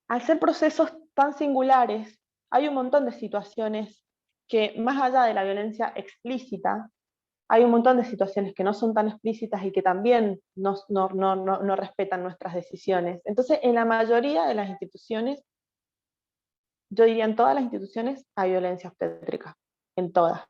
al ser procesos tan singulares, hay un montón de situaciones que, más allá de la violencia explícita, hay un montón de situaciones que no son tan explícitas y que también no respetan nuestras decisiones. Entonces, en la mayoría de las instituciones, yo diría en todas las instituciones, hay violencia obstétrica, en todas.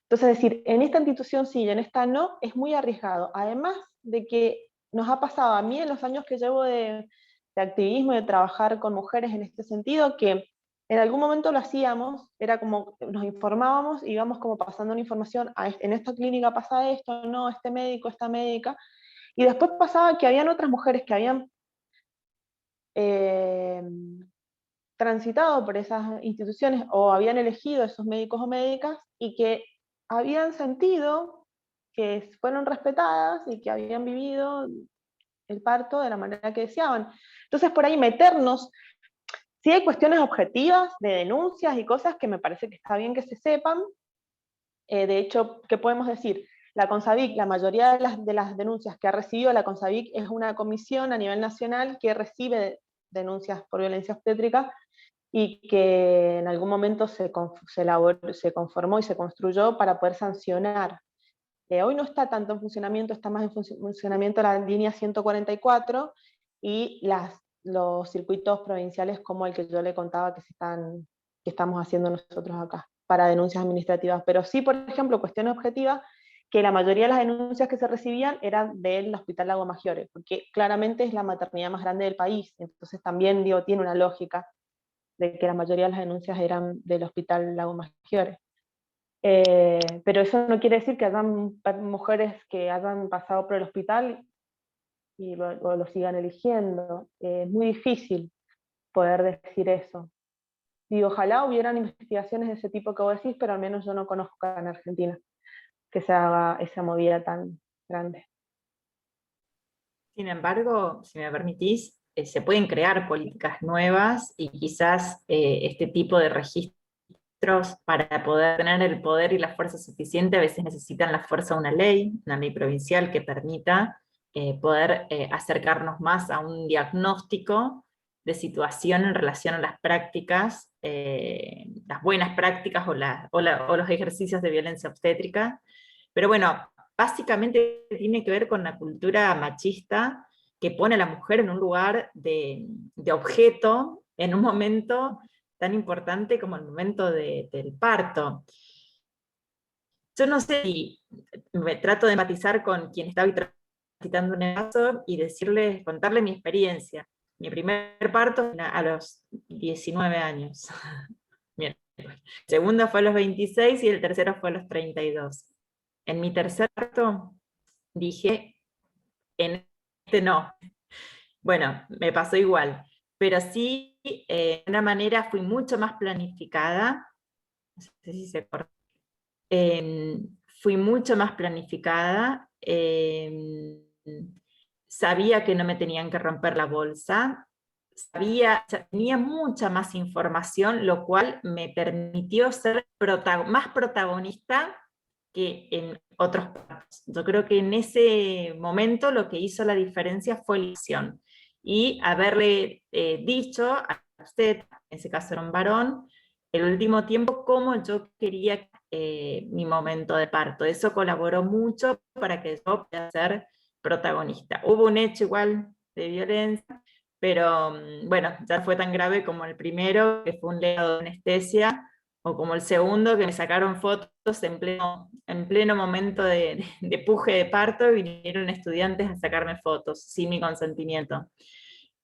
Entonces, decir, en esta institución sí y en esta no, es muy arriesgado. Además de que nos ha pasado a mí en los años que llevo de activismo y de trabajar con mujeres en este sentido, que en algún momento lo hacíamos, era como nos informábamos, íbamos como pasando una información, en esta clínica pasa esto, no, este médico, esta médica, y después pasaba que habían otras mujeres que habían transitado por esas instituciones o habían elegido esos médicos o médicas y que habían sentido que fueron respetadas y que habían vivido el parto de la manera que deseaban. Entonces, por ahí meternos, sí hay cuestiones objetivas de denuncias y cosas que me parece que está bien que se sepan. De hecho, ¿qué podemos decir? La CONSAVIC, la mayoría de las denuncias que ha recibido la CONSAVIC es una comisión a nivel nacional que recibe denuncias por violencia obstétrica y que en algún momento se conformó y se construyó para poder sancionar. Hoy no está tanto en funcionamiento, está más en funcionamiento la línea 144 y los circuitos provinciales como el que yo le contaba que estamos haciendo nosotros acá, para denuncias administrativas. Pero sí, por ejemplo, cuestión objetiva, que la mayoría de las denuncias que se recibían eran del Hospital Lago Maggiore, porque claramente es la maternidad más grande del país, entonces también tiene una lógica de que la mayoría de las denuncias eran del Hospital Lago Maggiore. Pero eso no quiere decir que hayan mujeres que hayan pasado por el hospital o lo sigan eligiendo. Es muy difícil poder decir eso. Y ojalá hubieran investigaciones de ese tipo que vos decís, pero al menos yo no conozco en Argentina que se haga esa movida tan grande. Sin embargo, si me permitís, se pueden crear políticas nuevas y quizás este tipo de registros, para poder tener el poder y la fuerza suficiente, a veces necesitan la fuerza de una ley provincial que permita poder acercarnos más a un diagnóstico de situación en relación a las prácticas, las buenas prácticas o los ejercicios de violencia obstétrica. Pero bueno, básicamente tiene que ver con la cultura machista que pone a la mujer en un lugar de objeto en un momento tan importante como el momento del parto. Yo no sé si me trato de empatizar con quien está hoy transitando un embarazo y contarle mi experiencia. Mi primer parto a los 19 años. Bien. El segundo fue a los 26 y el tercero fue a los 32. En mi tercer parto dije, en este no. Bueno, me pasó igual, pero sí, de una manera fui mucho más planificada. No sé si se corta. Fui mucho más planificada. Sabía que no me tenían que romper la bolsa. Tenía mucha más información, lo cual me permitió ser más protagonista que en otros partos. Yo creo que en ese momento lo que hizo la diferencia fue la acción. Y haberle dicho a usted, ese caso era un varón, el último tiempo cómo yo quería mi momento de parto. Eso colaboró mucho para que yo pueda ser protagonista. Hubo un hecho igual de violencia, pero bueno, ya fue tan grave como el primero, que fue un legado de anestesia, o como el segundo, que me sacaron fotos en pleno momento de puje de parto, y vinieron estudiantes a sacarme fotos sin mi consentimiento.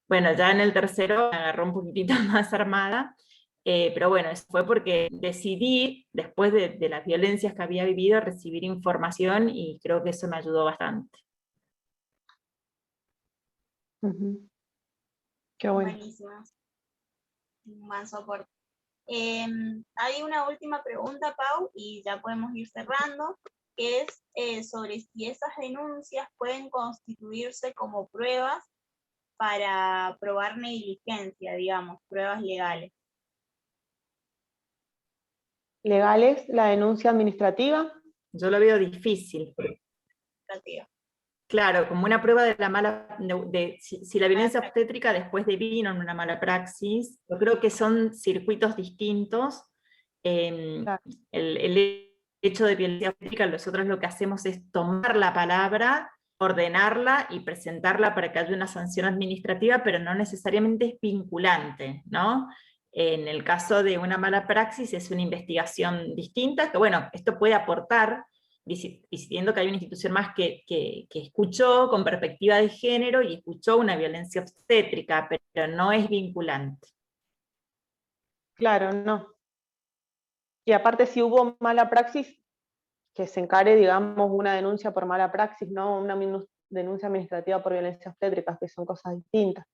Bueno, ya en el tercero me agarró un poquitito más armada, pero bueno, eso fue porque decidí, después de las violencias que había vivido, recibir información, y creo que eso me ayudó bastante. Qué bueno. Buenísimo. Un buen soporte. Hay una última pregunta, Pau, y ya podemos ir cerrando, que es sobre si esas denuncias pueden constituirse como pruebas para probar negligencia, digamos, pruebas legales. ¿Legales la denuncia administrativa? Yo lo veo difícil. Claro, como una prueba de la mala, si la violencia obstétrica después devino en una mala praxis, yo creo que son circuitos distintos. Claro. El hecho de violencia obstétrica, nosotros lo que hacemos es tomar la palabra, ordenarla y presentarla para que haya una sanción administrativa, pero no necesariamente es vinculante, ¿no? En el caso de una mala praxis es una investigación distinta, que bueno, esto puede aportar, diciendo que hay una institución más que escuchó con perspectiva de género y escuchó una violencia obstétrica, pero no es vinculante. Claro, no. Y aparte, si hubo mala praxis, que se encare, digamos, una denuncia por mala praxis, no una denuncia administrativa por violencia obstétrica, que son cosas distintas.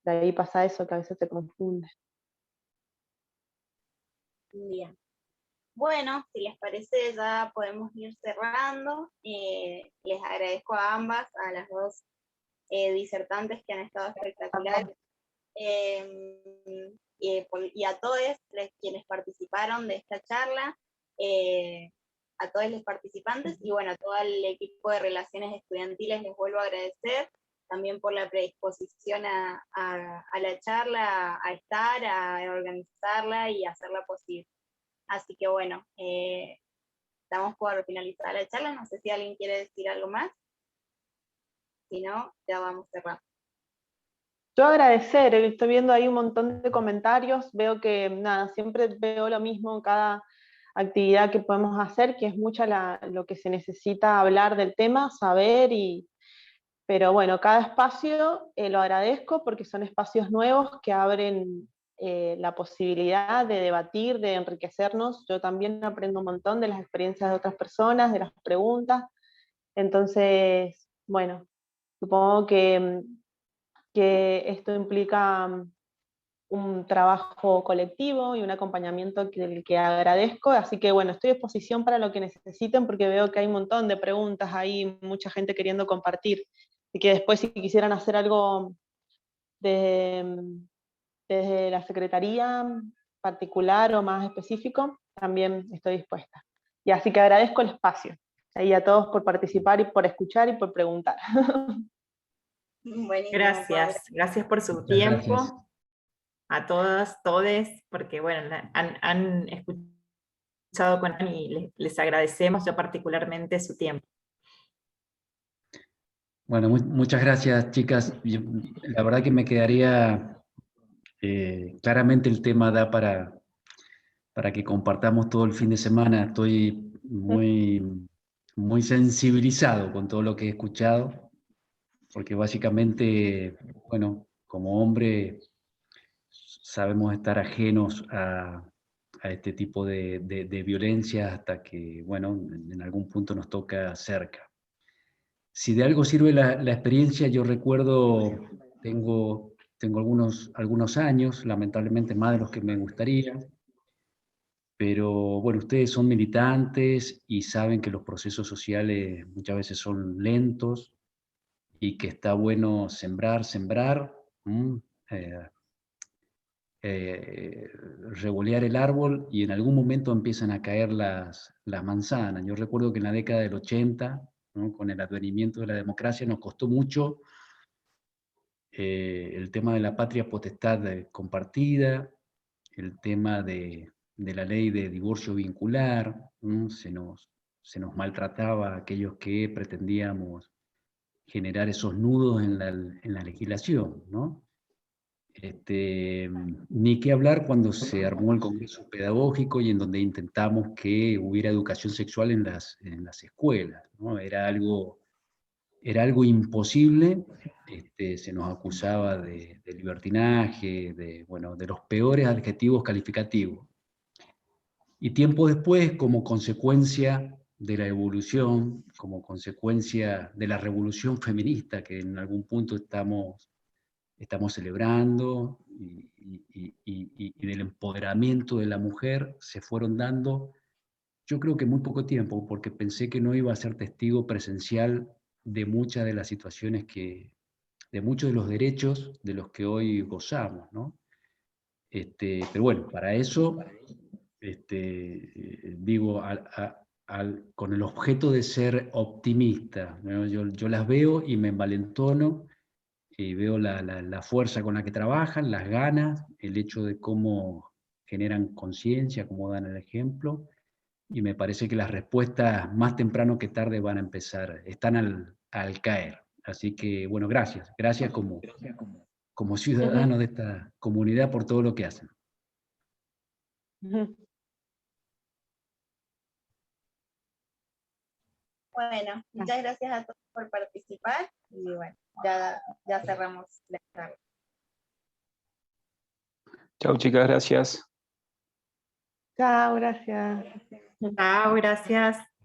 De ahí pasa eso, que a veces se confunde. Bien. Bueno, si les parece, ya podemos ir cerrando. Les agradezco a ambas, a las dos disertantes que han estado espectaculares, y a todos quienes participaron de esta charla, a todos los participantes, y bueno, a todo el equipo de Relaciones Estudiantiles les vuelvo a agradecer, también por la predisposición a la charla, a estar, a organizarla y a hacerla posible. Así que bueno, estamos por finalizar la charla, no sé si alguien quiere decir algo más, si no, ya vamos cerrando. Yo agradecer, estoy viendo ahí un montón de comentarios, veo que, nada, siempre veo lo mismo en cada actividad que podemos hacer, que es mucha lo que se necesita hablar del tema, saber, pero bueno, cada espacio lo agradezco porque son espacios nuevos que abren la posibilidad de debatir, de enriquecernos. Yo también aprendo un montón de las experiencias de otras personas, de las preguntas. Entonces, bueno, supongo que esto implica un trabajo colectivo y un acompañamiento del que agradezco, así que bueno, estoy a disposición para lo que necesiten porque veo que hay un montón de preguntas ahí, mucha gente queriendo compartir, y que después si quisieran hacer algo desde la Secretaría particular o más específico, también estoy dispuesta. Y así que agradezco el espacio, y a todos por participar y por escuchar y por preguntar. Buenísimo, Gracias por su Muchas tiempo. gracias. A todas, todes, porque bueno, han escuchado con y les agradecemos yo particularmente su tiempo. Bueno, muchas gracias, chicas. La verdad que me quedaría, claramente el tema da para que compartamos todo el fin de semana. Estoy muy sensibilizado con todo lo que he escuchado, porque básicamente, bueno, como hombre sabemos estar ajenos a este tipo de violencia hasta que, bueno, en algún punto nos toca cerca. Si de algo sirve la experiencia, yo recuerdo, tengo algunos años, lamentablemente más de los que me gustaría, pero bueno, ustedes son militantes y saben que los procesos sociales muchas veces son lentos y que está bueno sembrar, revolear el árbol y en algún momento empiezan a caer las manzanas. Yo recuerdo que en la década del 80, ¿no?, con el advenimiento de la democracia, nos costó mucho el tema de la patria potestad compartida, el tema de la ley de divorcio vincular, se nos maltrataba a aquellos que pretendíamos generar esos nudos en la legislación, ¿no? Ni qué hablar cuando se armó el Congreso Pedagógico y en donde intentamos que hubiera educación sexual en las escuelas, ¿no? Era algo imposible, se nos acusaba de libertinaje, de los peores adjetivos calificativos. Y tiempo después, como consecuencia de la evolución, como consecuencia de la revolución feminista que en algún punto estamos celebrando, y del empoderamiento de la mujer, se fueron dando, yo creo que muy poco tiempo, porque pensé que no iba a ser testigo presencial de muchas de las situaciones de muchos de los derechos de los que hoy gozamos, ¿no? Pero bueno, para eso, digo, con el objeto de ser optimista, ¿no? Yo las veo y me envalentono, y veo la fuerza con la que trabajan, las ganas, el hecho de cómo generan conciencia, cómo dan el ejemplo, y me parece que las respuestas más temprano que tarde van a empezar, están al caer. Así que, bueno, gracias como ciudadano de esta comunidad por todo lo que hacen. Bueno, muchas gracias a todos por participar, y bueno, ya cerramos la charla. Chao, chicas, gracias. Chao, gracias. Chao, gracias.